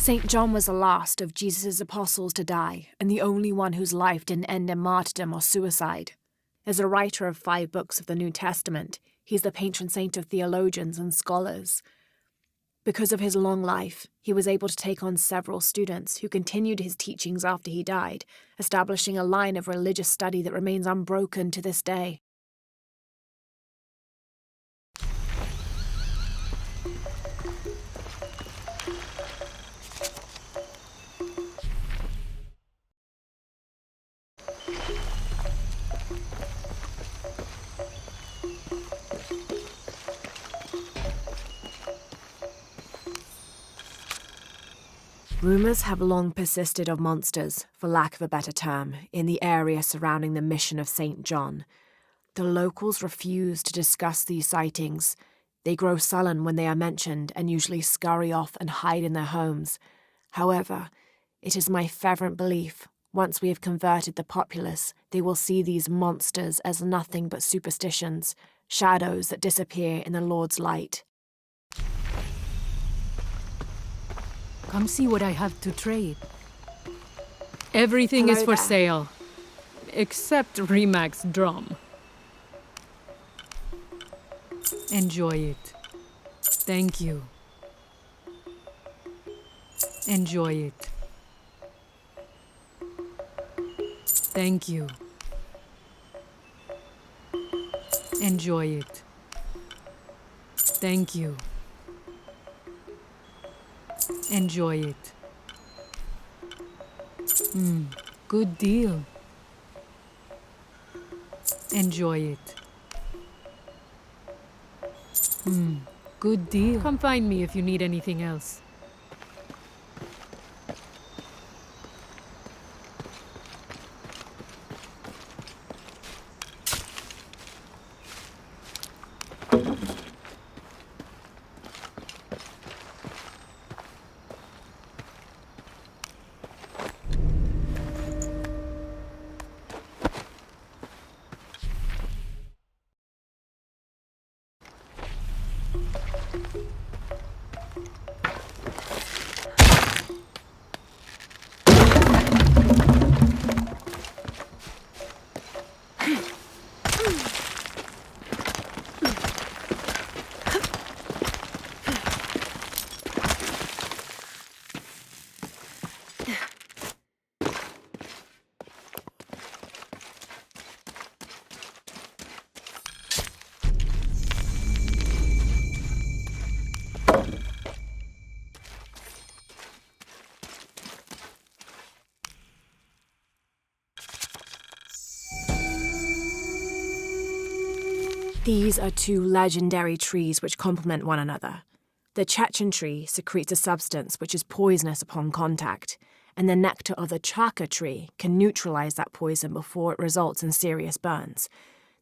St. John was the last of Jesus' apostles to die, and the only one whose life didn't end in martyrdom or suicide. As a writer of 5 books of the New Testament, he's the patron saint of theologians and scholars. Because of his long life, he was able to take on several students who continued his teachings after he died, establishing a line of religious study that remains unbroken to this day. Rumours have long persisted of monsters, for lack of a better term, in the area surrounding the mission of St. John. The locals refuse to discuss these sightings. They grow sullen when they are mentioned and usually scurry off and hide in their homes. However, it is my fervent belief, once we have converted the populace, they will see these monsters as nothing but superstitions, shadows that disappear in the Lord's light. Come see what I have to trade. Everything is for sale, except Remac's drum. Enjoy it. Thank you. Enjoy it. Thank you. Enjoy it. Thank you. Enjoy it. Good deal. Enjoy it. Good deal. Come find me if you need anything else. These are 2 legendary trees which complement one another. The Chechen tree secretes a substance which is poisonous upon contact, and the nectar of the Chaca tree can neutralize that poison before it results in serious burns.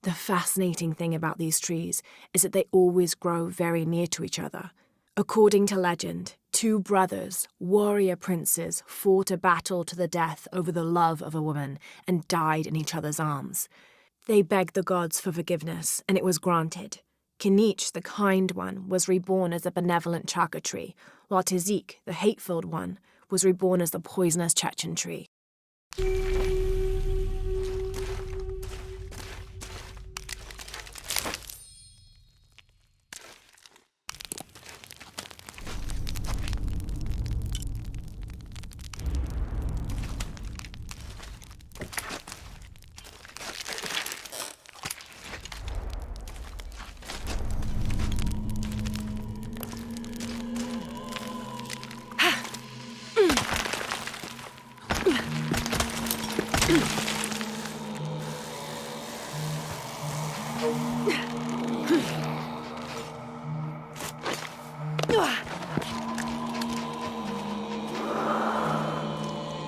The fascinating thing about these trees is that they always grow very near to each other. According to legend, 2 brothers, warrior princes, fought a battle to the death over the love of a woman and died in each other's arms. They begged the gods for forgiveness, and it was granted. Kinich, the kind one, was reborn as a benevolent Chaca tree, while Tizik, the hate-filled one, was reborn as the poisonous Chechen tree.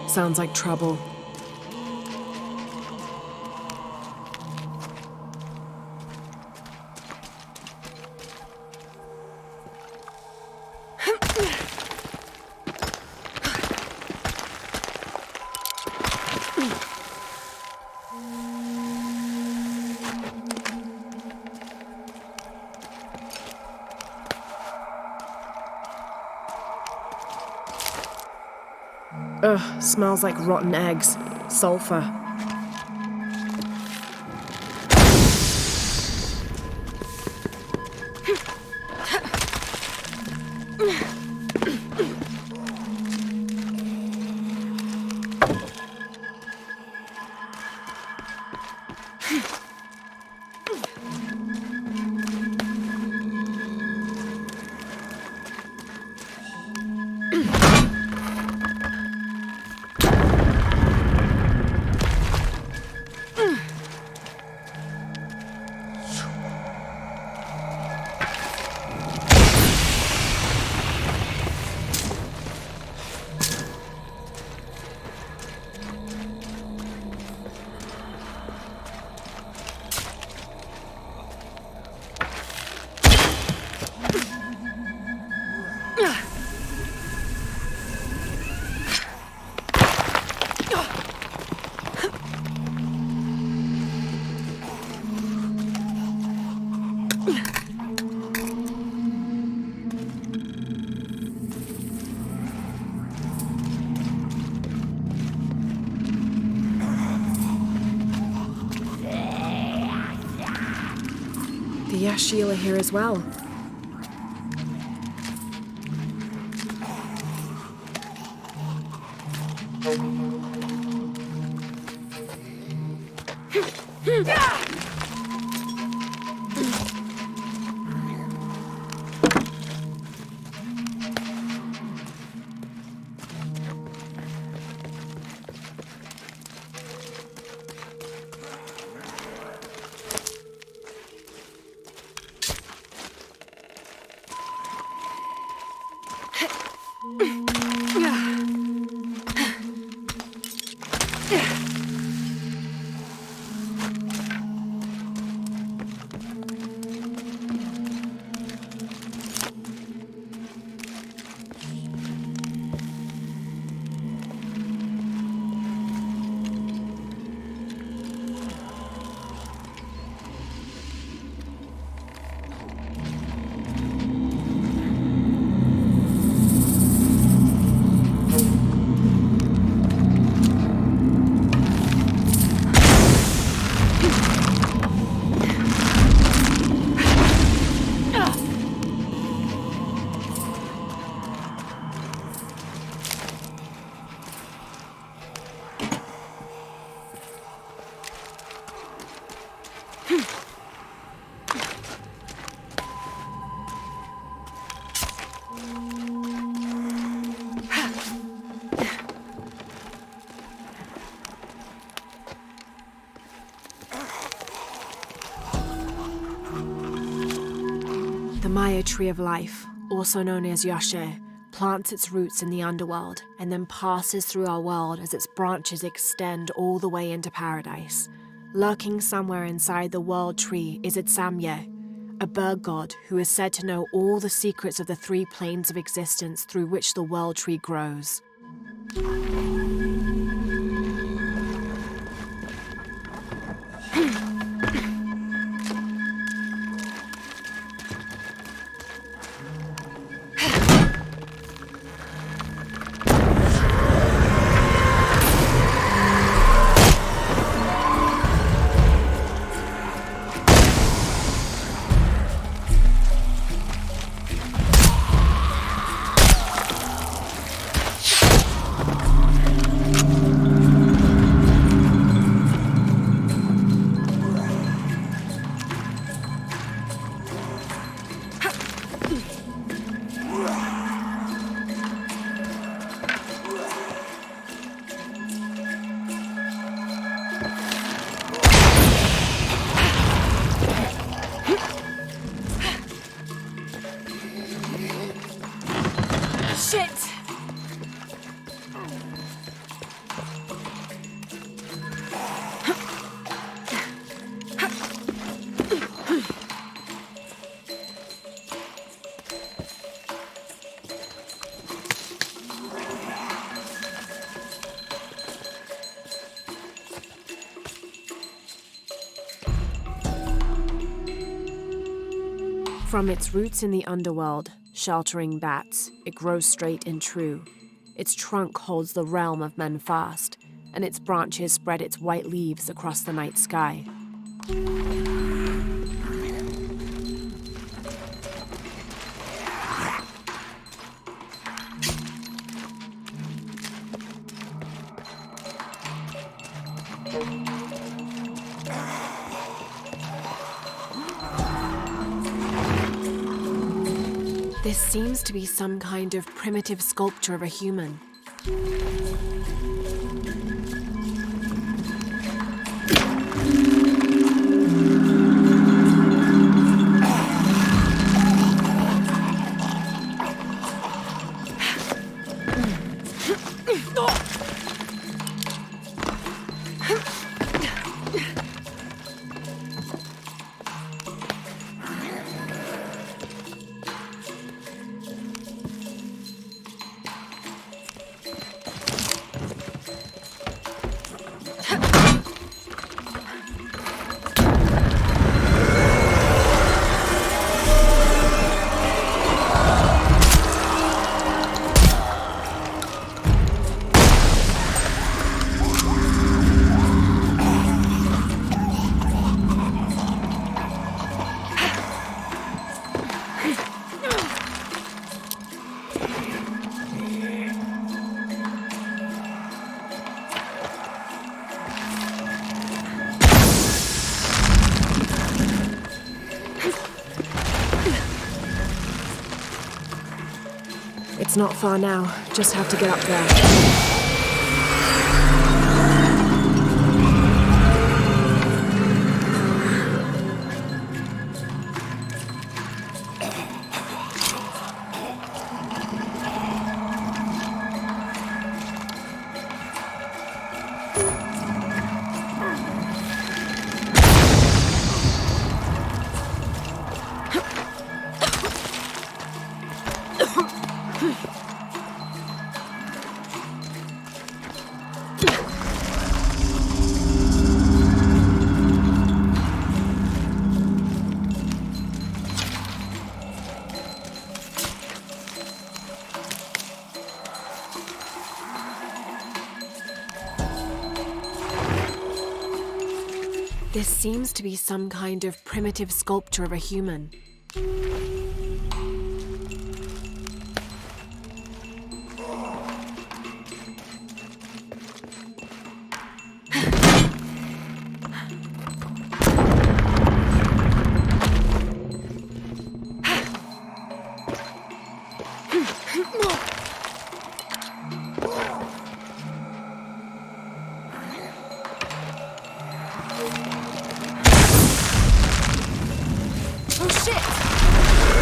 Sounds like trouble. Ugh, smells like rotten eggs. Sulfur. The Yashil are here as well. The Maya Tree of Life, also known as Yashe, plants its roots in the underworld and then passes through our world as its branches extend all the way into paradise. Lurking somewhere inside the world tree is Itsamye, a bird god who is said to know all the secrets of the three planes of existence through which the world tree grows. From its roots in the underworld, sheltering bats, it grows straight and true. Its trunk holds the realm of men fast, and its branches spread its white leaves across the night sky. This seems to be some kind of primitive sculpture of a human. It's not far now. Just have to get up there. This seems to be some kind of primitive sculpture of a human. Oh shit!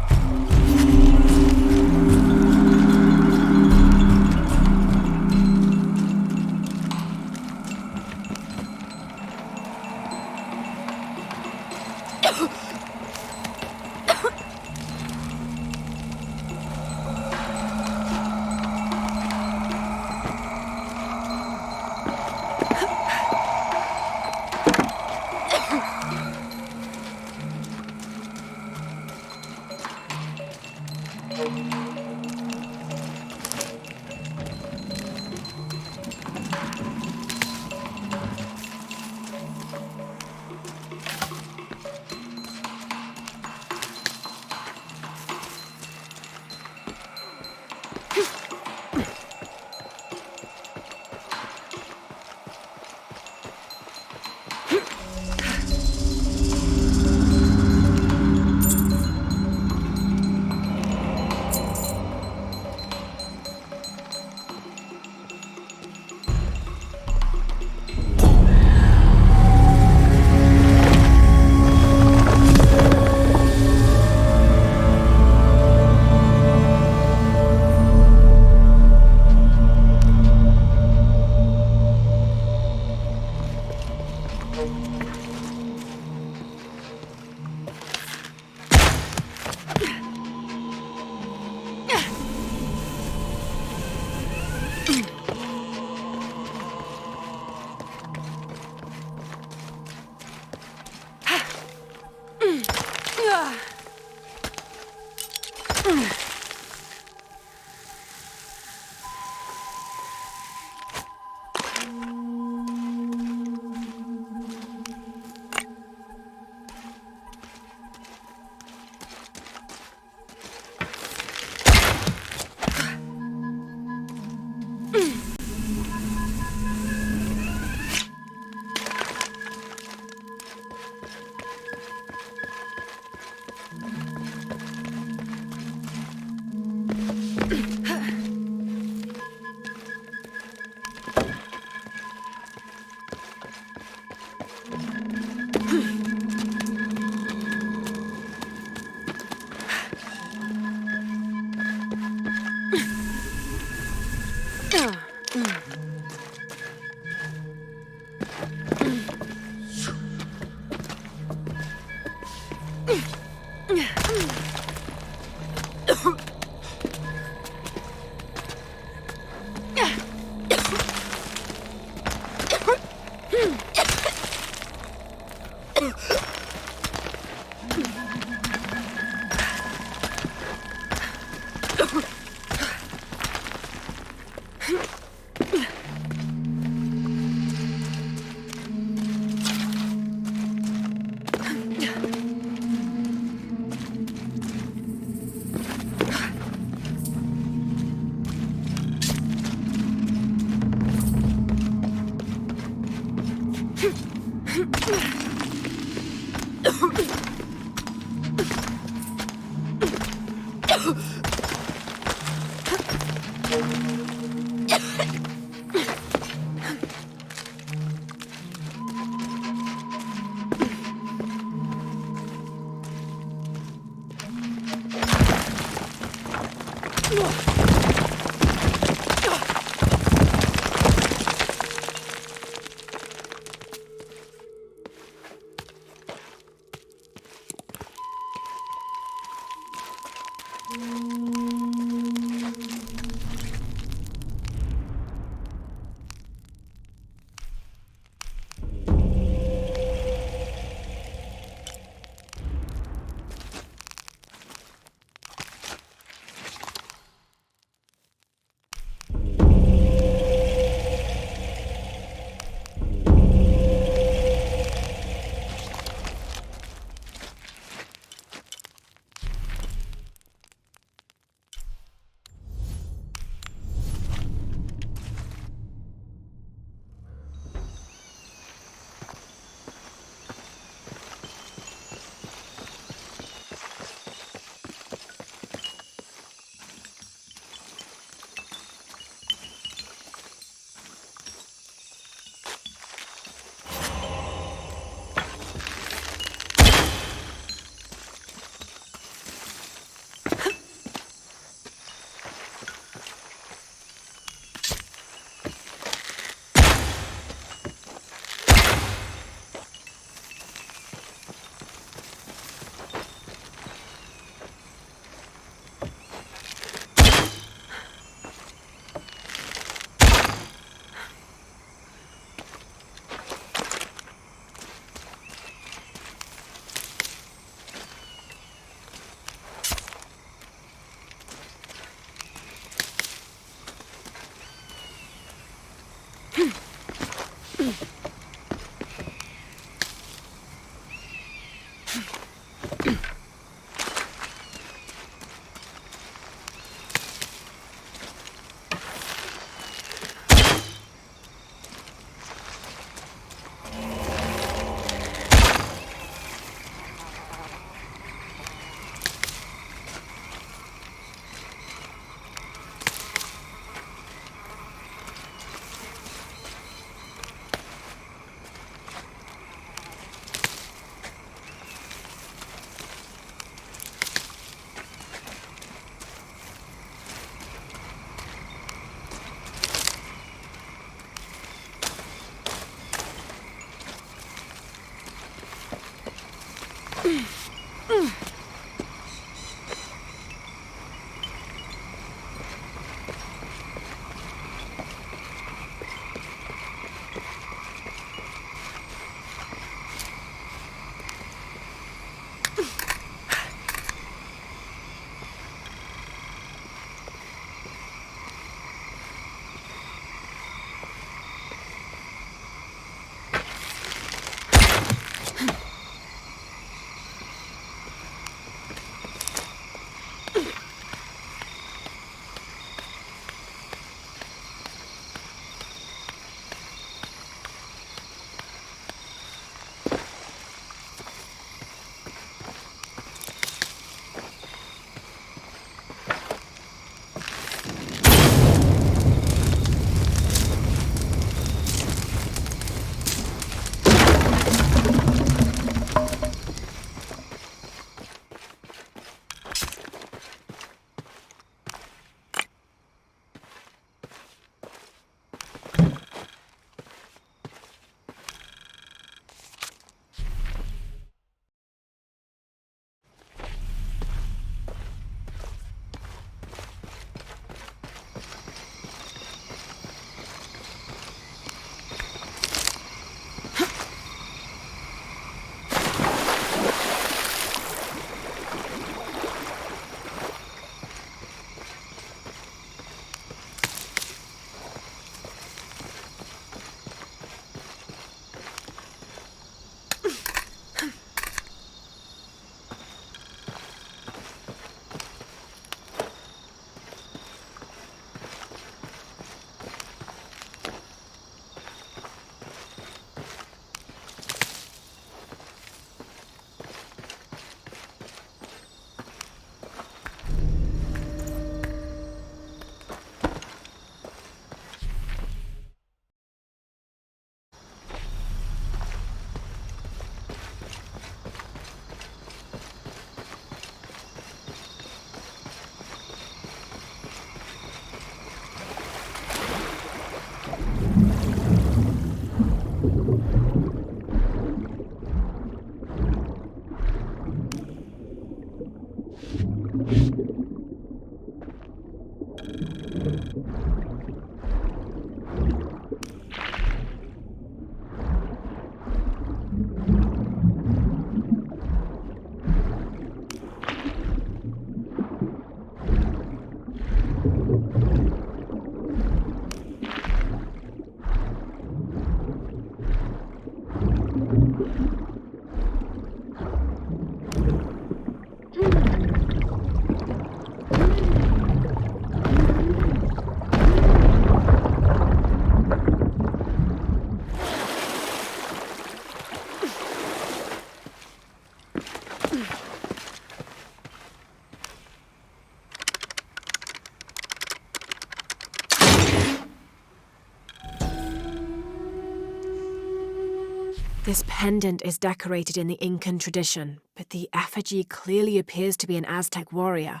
This pendant is decorated in the Incan tradition, but the effigy clearly appears to be an Aztec warrior.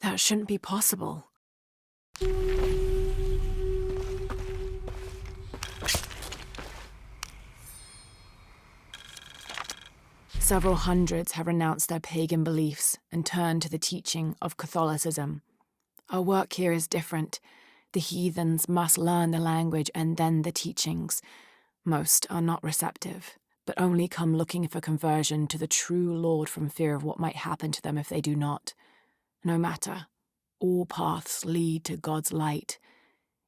That shouldn't be possible. Several hundreds have renounced their pagan beliefs and turned to the teaching of Catholicism. Our work here is different. The heathens must learn the language and then the teachings. Most are not receptive, but only come looking for conversion to the true Lord from fear of what might happen to them if they do not. No matter, all paths lead to God's light.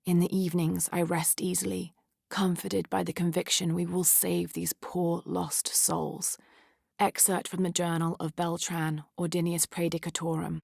In the evenings, I rest easily, comforted by the conviction we will save these poor lost souls. Excerpt from the journal of Beltran, Ordinius Praedicatorum.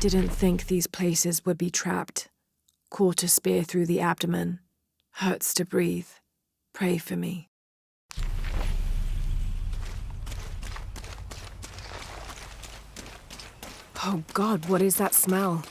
didn't think these places would be trapped. Caught a spear through the abdomen. Hurts to breathe. Pray for me. Oh God, what is that smell?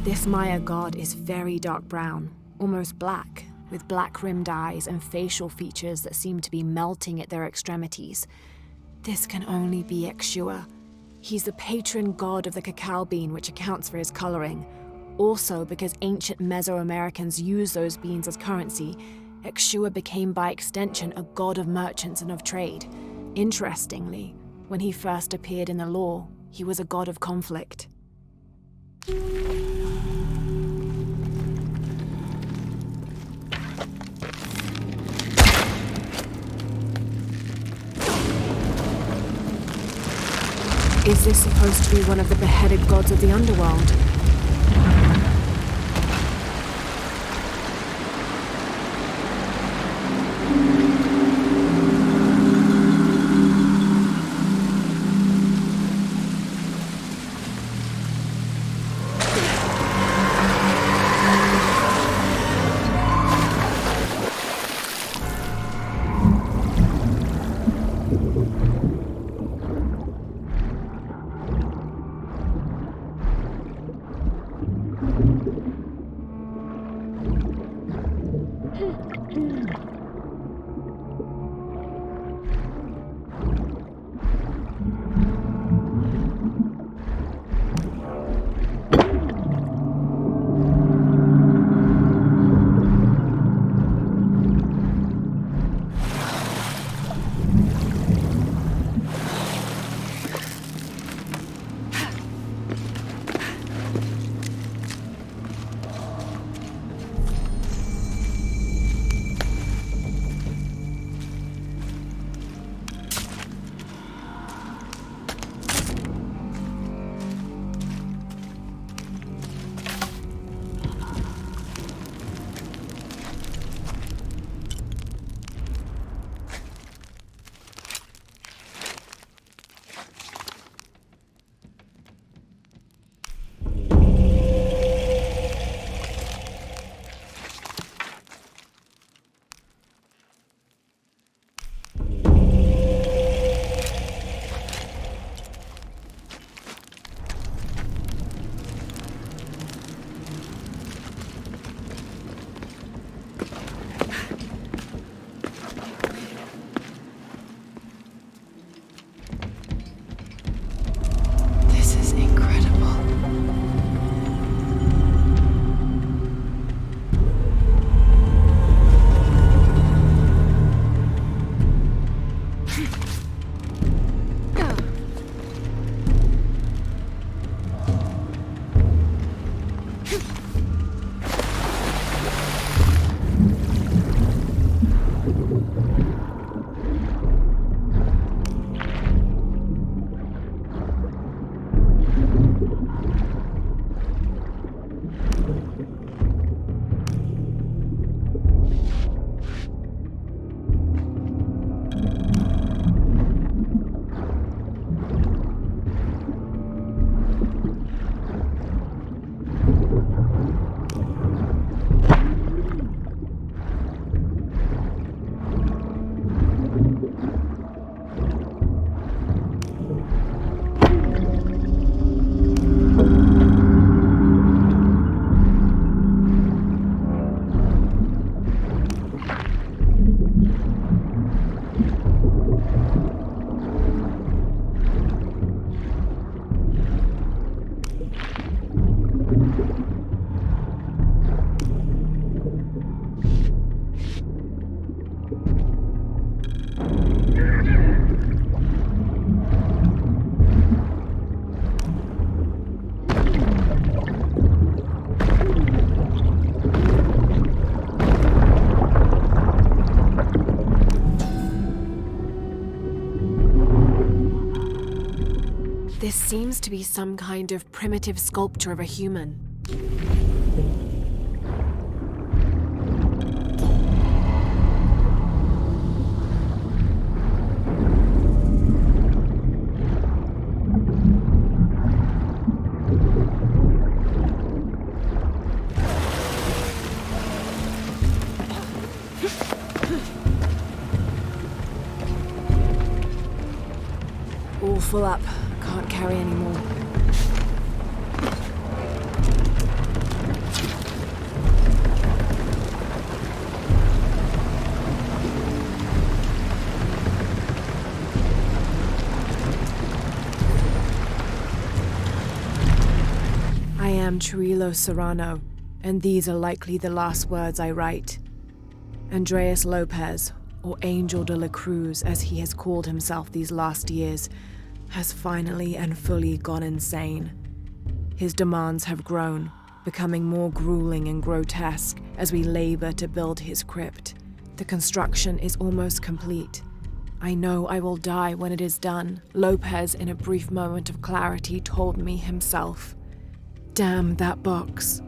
This Maya god is very dark brown, almost black, with black-rimmed eyes and facial features that seem to be melting at their extremities. This can only be Exua. He's the patron god of the cacao bean, which accounts for his coloring. Also, because ancient Mesoamericans used those beans as currency, Exua became by extension a god of merchants and of trade. Interestingly, when he first appeared in the lore, he was a god of conflict. Is this supposed to be one of the beheaded gods of the underworld? This seems to be some kind of primitive sculpture of a human. All full up. Can't carry any more. I am Trujillo Serrano, and these are likely the last words I write. Andreas Lopez, or Angel de la Cruz as he has called himself these last years, has finally and fully gone insane. His demands have grown, becoming more grueling and grotesque as we labor to build his crypt. The construction is almost complete. I know I will die when it is done, Lopez, in a brief moment of clarity, told me himself. Damn that box.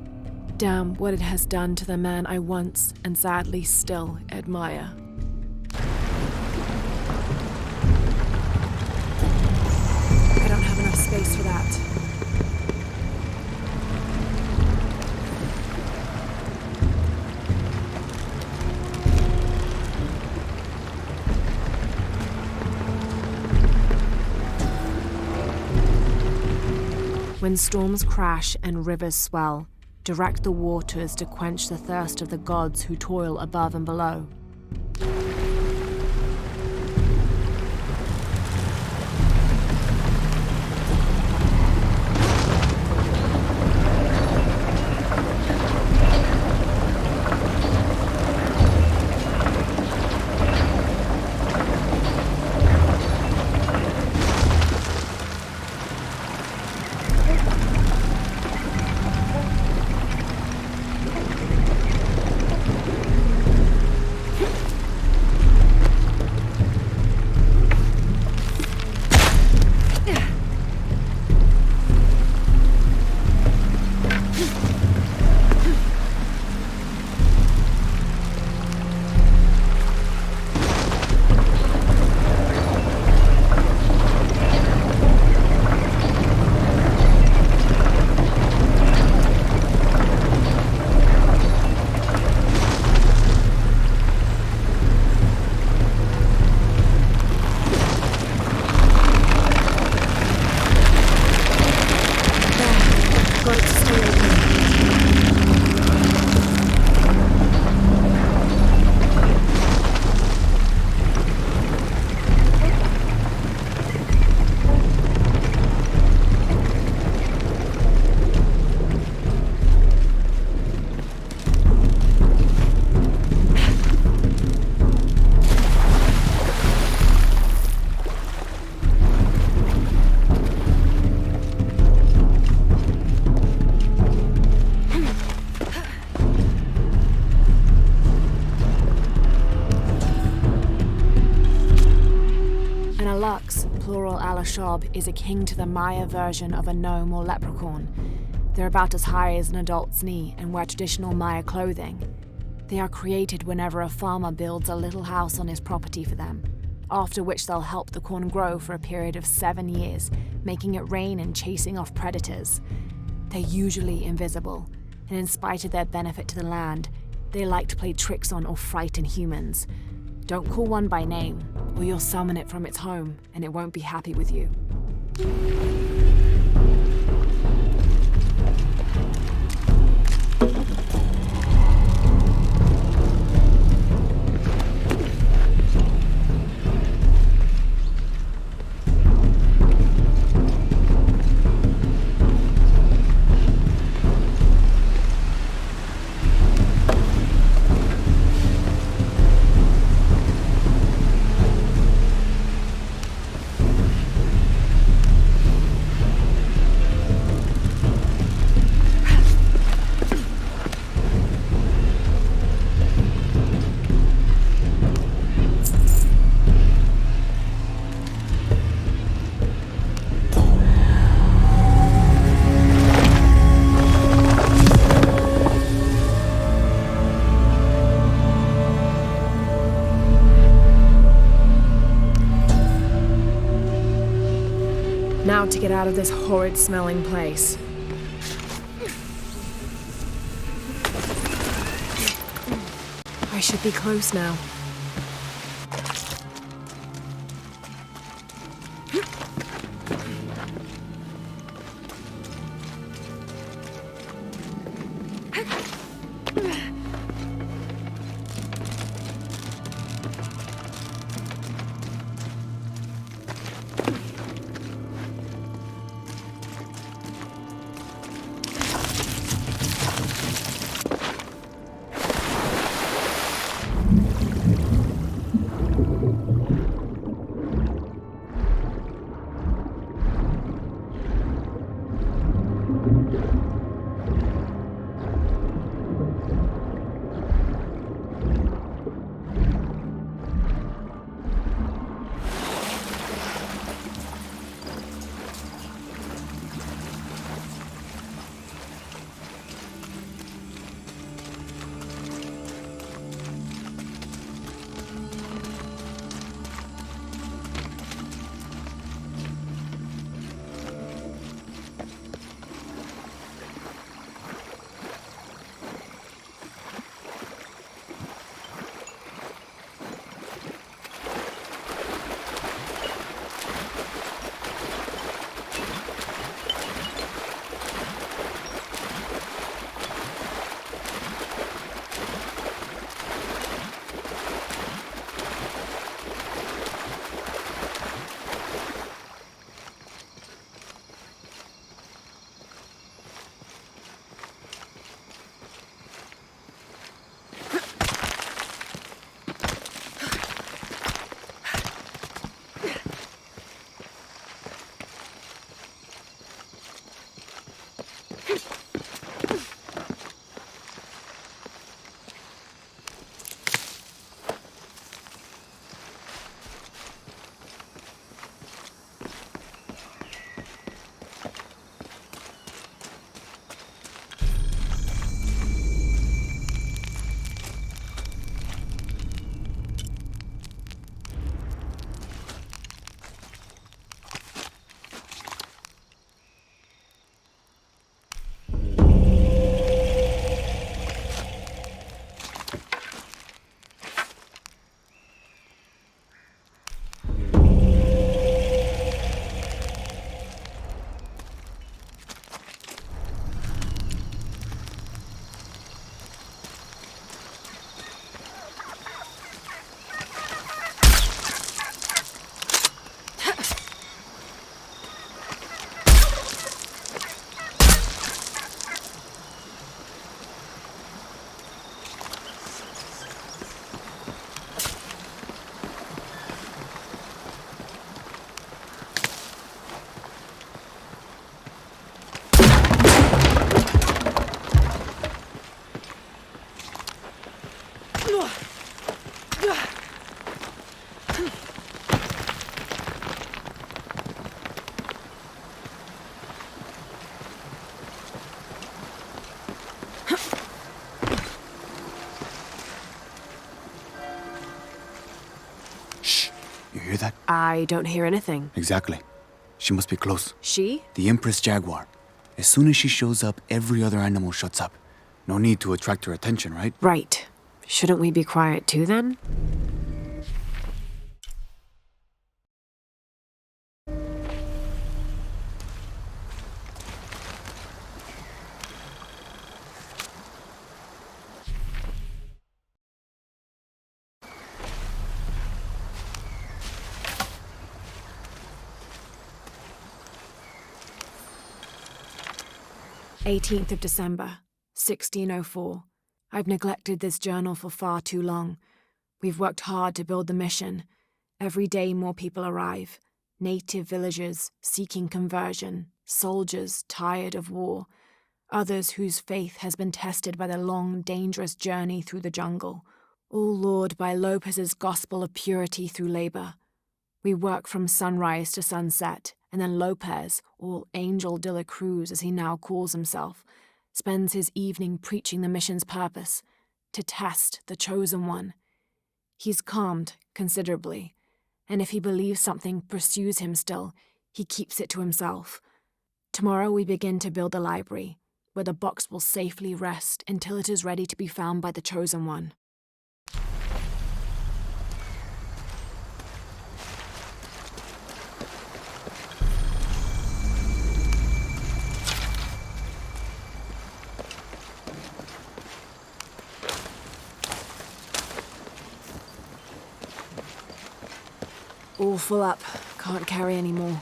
Damn what it has done to the man I once, and sadly still, admire. I don't have enough space for that. When storms crash and rivers swell, direct the waters to quench the thirst of the gods who toil above and below. Alux, plural Alashab, is akin to the Maya version of a gnome or leprechaun. They're about as high as an adult's knee and wear traditional Maya clothing. They are created whenever a farmer builds a little house on his property for them, after which they'll help the corn grow for a period of 7 years, making it rain and chasing off predators. They're usually invisible, and in spite of their benefit to the land, they like to play tricks on or frighten humans. Don't call one by name, or you'll summon it from its home, and it won't be happy with you. Now to get out of this horrid smelling place. I should be close now. You hear that? I don't hear anything. Exactly. She must be close. She? The Empress Jaguar. As soon as she shows up, every other animal shuts up. No need to attract her attention, right? Right. Shouldn't we be quiet too then? "18th of December, 1604. I've neglected this journal for far too long. We've worked hard to build the mission. Every day more people arrive. Native villagers seeking conversion, soldiers tired of war, others whose faith has been tested by the long, dangerous journey through the jungle, all lured by Lopez's gospel of purity through labor. We work from sunrise to sunset, and then Lopez, or Angel de la Cruz as he now calls himself, spends his evening preaching the mission's purpose, to test the chosen one. He's calmed considerably, and if he believes something pursues him still, He keeps it to himself. Tomorrow we begin to build the library, where the box will safely rest until it is ready to be found by the Chosen One. All full up. Can't carry any more.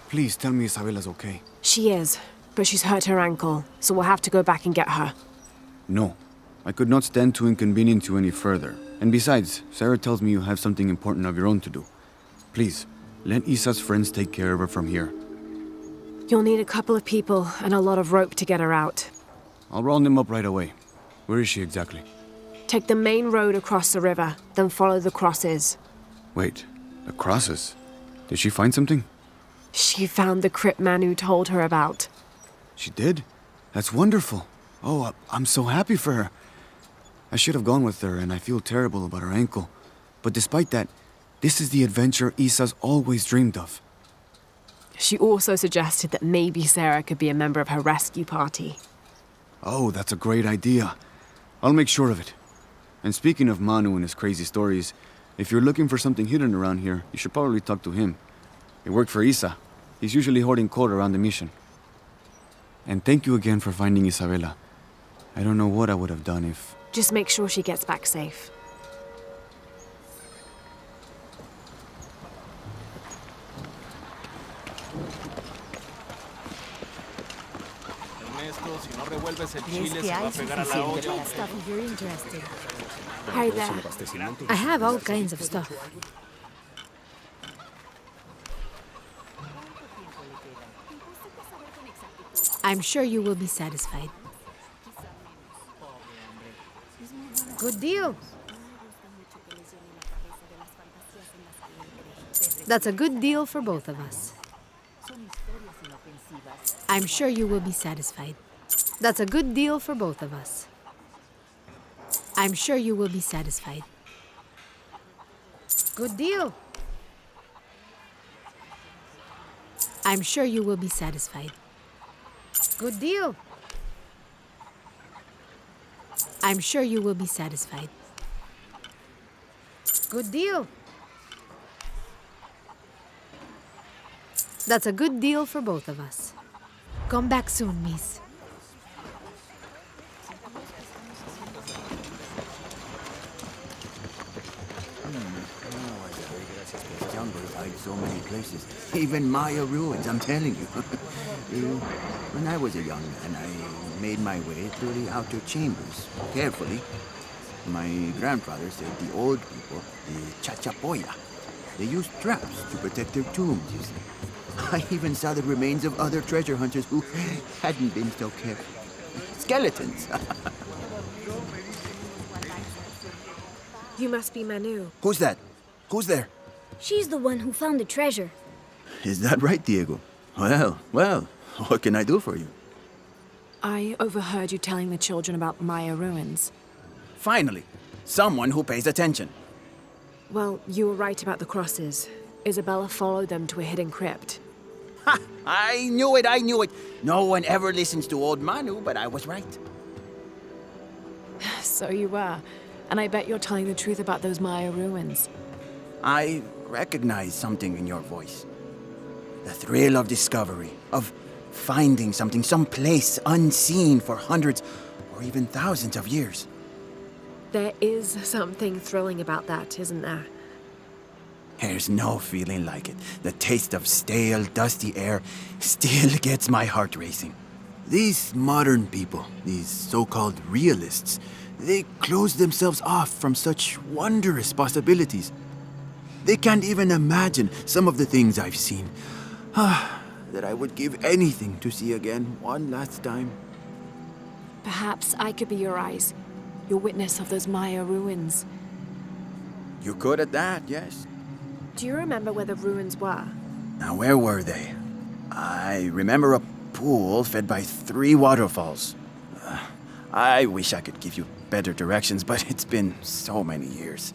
Please tell me Isabela's okay. She is, but she's hurt her ankle, so we'll have to go back and get her. No. I could not stand to inconvenience you any further. And besides, Sarah tells me you have something important of your own to do. Please, let Isa's friends take care of her from here. You'll need a couple of people and a lot of rope to get her out. I'll round them up right away. Where is she exactly? Take the main road across the river, then follow the crosses. Wait, the crosses? Did she find something? She found the crypt Manu told her about. She did? That's wonderful. Oh, I'm so happy for her. I should have gone with her, and I feel terrible about her ankle. But despite that, this is the adventure Isa's always dreamed of. She also suggested that maybe Sarah could be a member of her rescue party. Oh, that's a great idea. I'll make sure of it. And speaking of Manu and his crazy stories, if you're looking for something hidden around here, you should probably talk to him. He worked for Isa. He's usually hoarding coal around the mission. And thank you again for finding Isabela. I don't know what I would have done if... Just make sure she gets back safe. Hi there. I have all kinds of stuff. I'm sure you will be satisfied. Good deal. That's a good deal for both of us. I'm sure you will be satisfied. That's a good deal for both of us. I'm sure you will be satisfied. Good deal. I'm sure you will be satisfied. Good deal. I'm sure you will be satisfied. Good deal. That's a good deal for both of us. Come back soon, miss. Jungles hide so many places. Even Maya ruins, I'm telling you. When I was a young man, I made my way through the outer chambers, carefully. My grandfather said the old people, the Chachapoya, they used traps to protect their tombs, you see. I even saw the remains of other treasure hunters who hadn't been so careful. Skeletons. You must be Manu. Who's that? Who's there? She's the one who found the treasure. Is that right, Diego? Well, what can I do for you? I overheard you telling the children about Maya ruins. Finally, someone who pays attention. Well, you were right about the crosses. Isabela followed them to a hidden crypt. Ha! I knew it! No one ever listens to old Manu, but I was right. So you were. And I bet you're telling the truth about those Maya ruins. I recognize something in your voice. The thrill of discovery, of finding something someplace unseen for hundreds or even thousands of years. There is something thrilling about that, isn't there? There's no feeling like it. The taste of stale, dusty air still gets my heart racing. These modern people, these so-called realists, they close themselves off from such wondrous possibilities. They can't even imagine some of the things I've seen. That I would give anything to see again one last time. Perhaps I could be your eyes, your witness of those Maya ruins. You could at that, yes. Do you remember where the ruins were? Now, where were they? I remember a pool fed by 3 waterfalls. I wish I could give you better directions, but it's been so many years.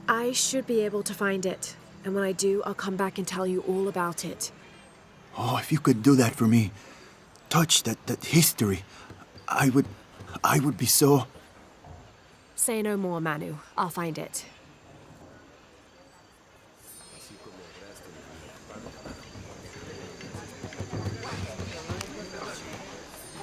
I should be able to find it. And when I do, I'll come back and tell you all about it. Oh, if you could do that for me. Touch that history. I would be so... Say no more, Manu. I'll find it.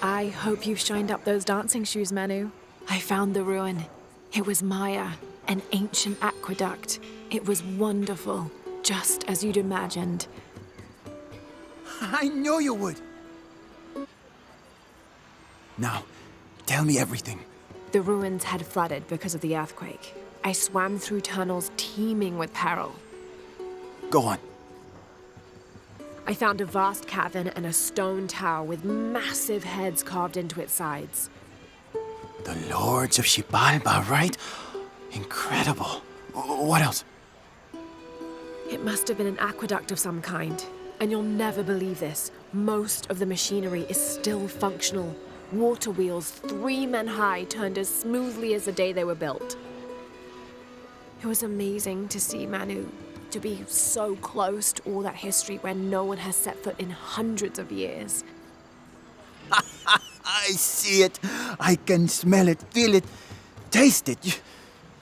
I hope you shined up those dancing shoes, Manu. I found the ruin. It was Maya, an ancient aqueduct. It was wonderful, just as you'd imagined. I knew you would! Now, tell me everything. The ruins had flooded because of the earthquake. I swam through tunnels teeming with peril. Go on. I found a vast cavern and a stone tower with massive heads carved into its sides. The Lords of Xibalba, right? Incredible. What else? It must have been an aqueduct of some kind. And you'll never believe this. Most of the machinery is still functional. Water wheels 3 men high turned as smoothly as the day they were built. It was amazing to see, Manu. To be so close to all that history where no one has set foot in hundreds of years. I see it. I can smell it, feel it, taste it.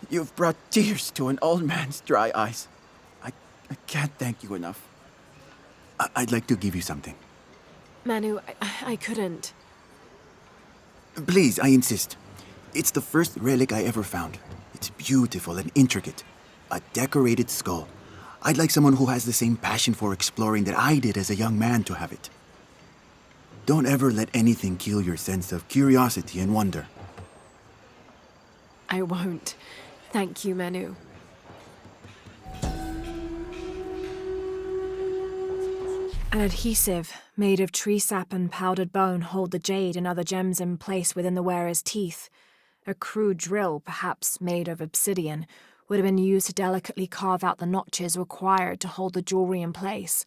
You've brought tears to an old man's dry eyes. I can't thank you enough. I'd like to give you something. Manu, I couldn't. Please, I insist. It's the first relic I ever found. It's beautiful and intricate. A decorated skull. I'd like someone who has the same passion for exploring that I did as a young man to have it. Don't ever let anything kill your sense of curiosity and wonder. I won't. Thank you, Manu. An adhesive made of tree sap and powdered bone hold the jade and other gems in place within the wearer's teeth. A crude drill, perhaps made of obsidian, would have been used to delicately carve out the notches required to hold the jewelry in place.